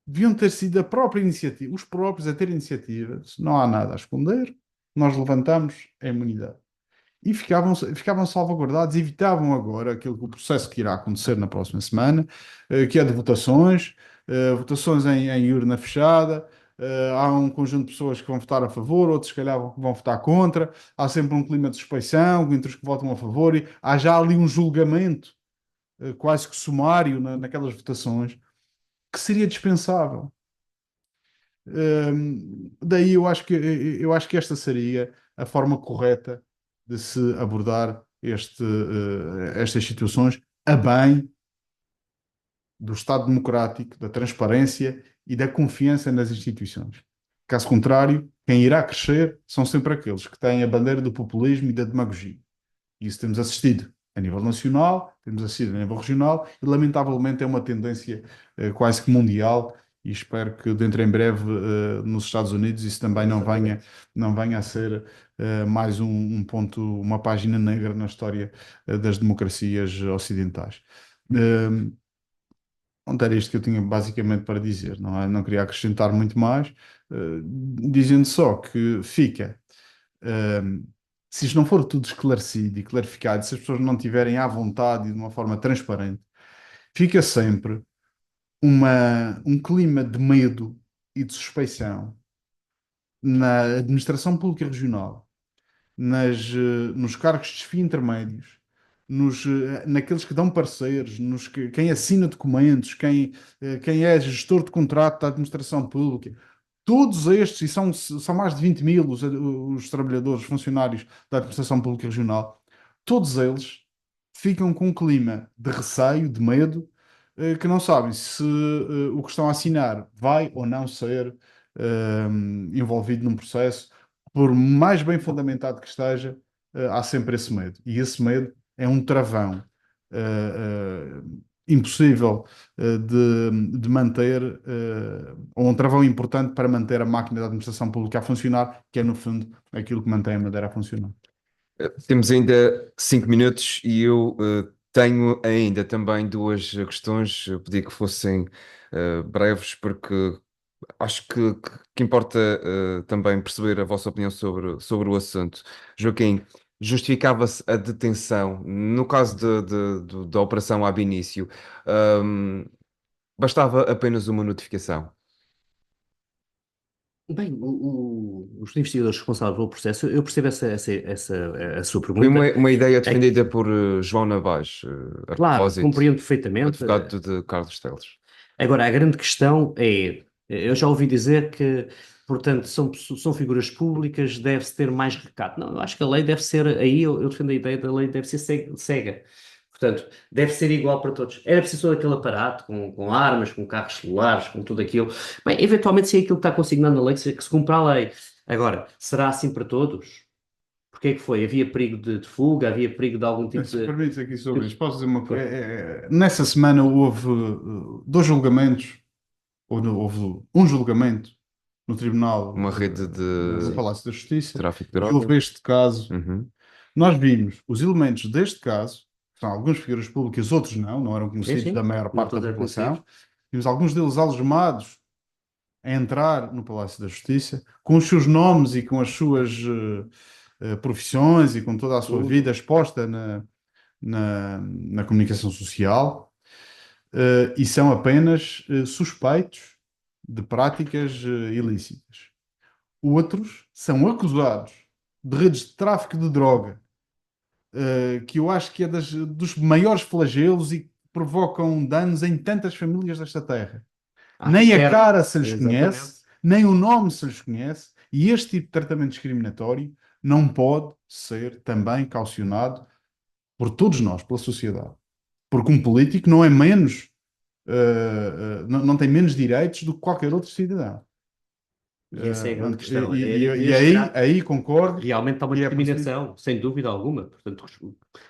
Speaker 3: Deviam ter sido a própria iniciativa, os próprios a ter iniciativas. Não há nada a esconder, nós levantamos a imunidade. E ficavam salvaguardados, evitavam agora aquilo que o processo que irá acontecer na próxima semana, que é de votações, votações em urna fechada. Há um conjunto de pessoas que vão votar a favor, outros, se calhar, vão votar contra. Há sempre um clima de suspeição entre os que votam a favor, e há já ali um julgamento, quase que sumário, naquelas votações, que seria dispensável. Daí eu acho que esta seria a forma correta de se abordar estas situações a bem do Estado democrático, da transparência e da confiança nas instituições. Caso contrário, quem irá crescer são sempre aqueles que têm a bandeira do populismo e da demagogia. E isso temos assistido a nível nacional, temos assíduos a nível regional e, lamentavelmente, é uma tendência quase que mundial e espero que dentro em breve nos Estados Unidos isso também não venha a ser mais um ponto, uma página negra na história das democracias ocidentais. Não era isto que eu tinha basicamente para dizer, não, não queria acrescentar muito mais, dizendo só que fica, se isto não for tudo esclarecido e clarificado, se as pessoas não tiverem à vontade e de uma forma transparente, fica sempre um clima de medo e de suspeição na administração pública regional, nos cargos de chefia intermédios, naqueles que dão pareceres, quem assina documentos, quem é gestor de contrato da administração pública. Todos estes, e são mais de 20 mil os trabalhadores, funcionários da administração pública regional, todos eles ficam com um clima de receio, de medo, que não sabem se o que estão a assinar vai ou não ser envolvido num processo, por mais bem fundamentado que esteja, há sempre esse medo. E esse medo é um travão impossível de manter, ou um travão importante para manter a máquina da administração pública a funcionar, que é, no fundo, aquilo que mantém a Madeira a funcionar.
Speaker 1: Temos ainda 5 minutos e eu tenho ainda também duas questões. Eu pedi que fossem breves, porque acho que importa também perceber a vossa opinião sobre o assunto. Joaquim, justificava-se a detenção no caso da Operação Ab Início, ahm, bastava apenas uma notificação.
Speaker 2: Bem, os investigadores responsáveis pelo processo, eu percebo a sua
Speaker 1: Foi
Speaker 2: pergunta.
Speaker 1: uma ideia
Speaker 2: É,
Speaker 1: defendida por João Navaz, a
Speaker 2: claro,
Speaker 1: propósito,
Speaker 2: compreendo perfeitamente.
Speaker 1: advogado de Carlos Teles.
Speaker 2: Agora, a grande questão é, eu já ouvi dizer que, portanto, são figuras públicas, deve-se ter mais recato. Não, eu acho que a lei deve ser, aí eu defendo a ideia da lei deve ser cega. Portanto, deve ser igual para todos. Era preciso todo aquele aparato com armas, com carros celulares, com tudo aquilo. Bem, eventualmente, se é aquilo que está consignado na lei, que se cumpra a lei. Agora, será assim para todos? Porque é que foi? Havia perigo de fuga? Havia perigo de algum tipo
Speaker 3: Se
Speaker 2: de...
Speaker 3: permites aqui sobre isto, posso dizer uma coisa? Nessa semana houve dois julgamentos, houve um julgamento no Tribunal
Speaker 1: Uma rede
Speaker 3: no
Speaker 1: de
Speaker 3: Palácio da Justiça
Speaker 1: tráfico de
Speaker 3: e houve
Speaker 1: drogas.
Speaker 3: este caso.
Speaker 1: Uhum.
Speaker 3: Nós vimos os elementos deste caso, que são algumas figuras públicas, outros não eram
Speaker 2: Sim,
Speaker 3: conhecidos da
Speaker 2: sim.
Speaker 3: maior
Speaker 2: Não
Speaker 3: parte da
Speaker 2: todos eram
Speaker 3: população.
Speaker 2: conhecidos.
Speaker 3: Vimos alguns deles algemados a entrar no Palácio da Justiça, com os seus nomes e com as suas profissões e com toda a sua
Speaker 2: Tudo.
Speaker 3: vida exposta na comunicação social, e são apenas suspeitos de práticas ilícitas. Outros são acusados de redes de tráfico de droga, que eu acho que é dos maiores flagelos e que provocam danos em tantas famílias desta terra. Nem a
Speaker 2: Certo.
Speaker 3: cara se lhes
Speaker 2: Exatamente.
Speaker 3: conhece, nem o nome se lhes conhece, e este tipo de tratamento discriminatório não pode ser também caucionado por todos nós, pela sociedade. Porque um político não é menos, não tem menos direitos do que qualquer outro cidadão.
Speaker 2: E essa é a grande
Speaker 3: Portanto,
Speaker 2: questão.
Speaker 3: e
Speaker 2: Neste caso,
Speaker 3: aí concordo
Speaker 2: realmente há uma
Speaker 3: que é preciso.
Speaker 2: discriminação, sem dúvida alguma. Portanto,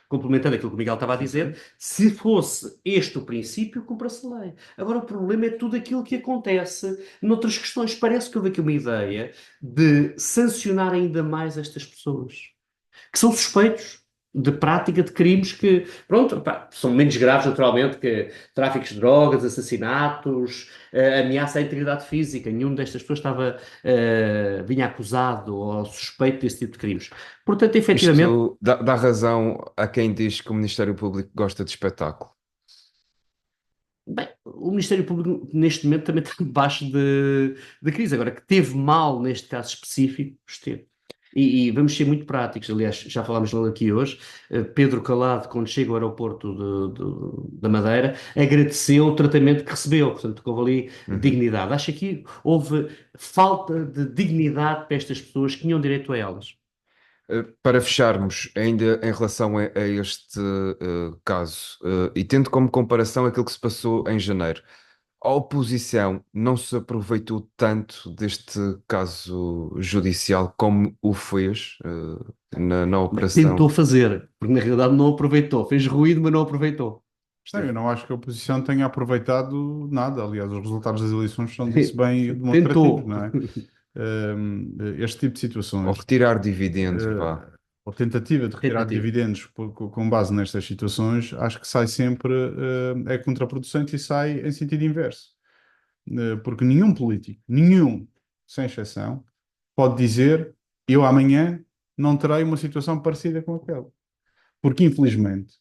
Speaker 2: complementando aquilo que o Miguel estava a dizer, se fosse este o princípio, cumpra-se a lei. Agora, o problema é tudo aquilo que acontece noutras questões. Parece que houve aqui uma ideia de sancionar ainda mais estas pessoas, que são suspeitos de prática de crimes que, pronto, pá, são menos graves, naturalmente, que tráficos de drogas, assassinatos, ameaça à integridade física. Nenhum destas pessoas vinha acusado ou suspeito desse tipo de crimes. Portanto, efetivamente,
Speaker 1: Isto dá razão a quem diz que o Ministério Público gosta de espetáculo.
Speaker 2: bem, o Ministério Público neste momento também está debaixo de crise. Agora, que teve mal neste caso específico, esteve. E vamos ser muito práticos. Aliás, já falámos nele aqui hoje. Pedro Calado, quando chega ao aeroporto da Madeira, agradeceu o tratamento que recebeu. Portanto, houve ali
Speaker 1: Uhum.
Speaker 2: dignidade. Acho que aqui houve falta de dignidade para estas pessoas que tinham direito a elas.
Speaker 1: Para fecharmos, ainda em relação a este caso, e tendo como comparação aquilo que se passou em janeiro, a oposição não se aproveitou tanto deste caso judicial como o fez na
Speaker 2: Tentou
Speaker 1: operação.
Speaker 2: fazer, porque na realidade não aproveitou. Fez ruído, mas não aproveitou.
Speaker 3: Não, eu não acho que a oposição tenha aproveitado nada. Aliás, os resultados das eleições são disso
Speaker 2: Percebe?
Speaker 3: bem demonstrativos,
Speaker 2: Tentou.
Speaker 3: não é? Este tipo de
Speaker 1: Ou
Speaker 3: situações,
Speaker 1: retirar dividendos, vá.
Speaker 3: ou tentativa de retirar
Speaker 2: Tentativa.
Speaker 3: dividendos com base nestas situações, acho que sai sempre, é contraproducente e sai em sentido inverso. Porque nenhum político, nenhum, sem exceção, pode dizer eu amanhã não terei uma situação parecida com aquela. Porque, infelizmente,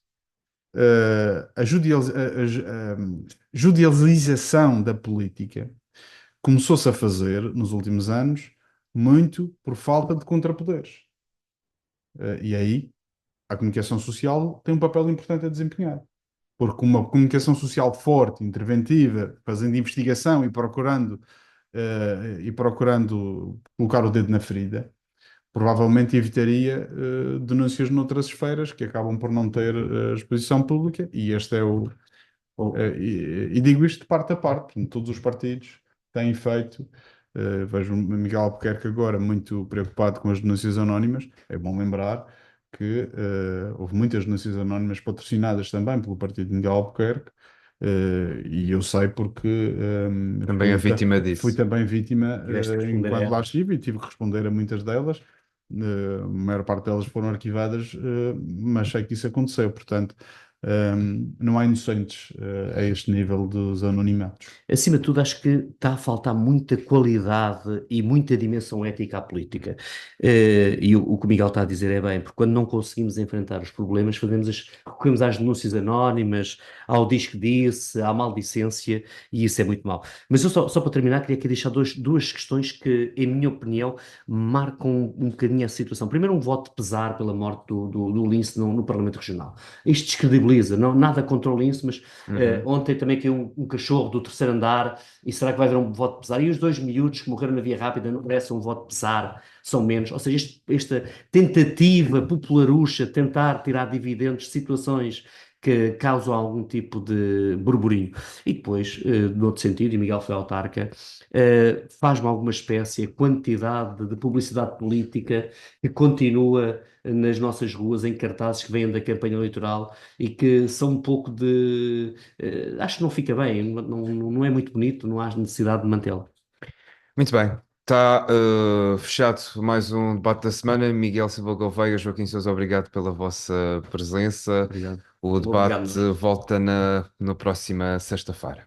Speaker 3: a judicialização da política começou-se a fazer nos últimos anos muito por falta de contrapoderes. E aí a comunicação social tem um papel importante a desempenhar. Porque uma comunicação social forte, interventiva, fazendo investigação e procurando colocar o dedo na ferida, provavelmente evitaria denúncias noutras esferas que acabam por não ter exposição pública, e este é e digo isto de parte a parte, portanto, todos os partidos têm feito. Vejo o Miguel Albuquerque agora muito preocupado com as denúncias anónimas. É bom lembrar que houve muitas denúncias anónimas patrocinadas também pelo partido de Miguel Albuquerque, e eu sei porque
Speaker 1: Também a vítima
Speaker 3: fui
Speaker 1: disso.
Speaker 3: também vítima
Speaker 2: Tiveste que responder a
Speaker 3: enquanto lá
Speaker 2: elas.
Speaker 3: estive, e tive que responder a muitas delas. A maior parte delas foram arquivadas, mas sei que isso aconteceu, portanto, não há inocentes a este nível dos anonimatos.
Speaker 2: Acima de tudo, acho que está a faltar muita qualidade e muita dimensão ética à política. E o que o Miguel está a dizer é bem, porque quando não conseguimos enfrentar os problemas, recorremos às denúncias anónimas, ao diz que disse, à maldicência, e isso é muito mau. Mas eu só para terminar, queria aqui deixar duas questões que, em minha opinião, marcam um bocadinho a situação. Primeiro, um voto de pesar pela morte do Lince no Parlamento Regional. Isto descredibiliza, não, nada contra o Lince, mas
Speaker 1: Uhum.
Speaker 2: ontem também caiu um cachorro do terceiro andar, e será que vai haver um voto pesar? E os dois miúdos que morreram na Via Rápida não parece um voto pesar, são menos. Ou seja, esta tentativa popularucha, tentar tirar dividendos de situações que causam algum tipo de burburinho. E depois, no outro sentido, e Miguel foi autarca, faz-me alguma espécie, a quantidade de publicidade política que continua nas nossas ruas, em cartazes que vêm da campanha eleitoral e que são um pouco de. Acho que não fica bem, não é muito bonito, não há necessidade de mantê-lo.
Speaker 1: Muito bem. Está fechado mais um debate da semana. Miguel Silva Gouveia, Joaquim Sousa, obrigado pela vossa presença.
Speaker 3: Obrigado.
Speaker 1: O
Speaker 2: Obrigado,
Speaker 1: debate
Speaker 2: nós.
Speaker 1: volta na próxima sexta-feira.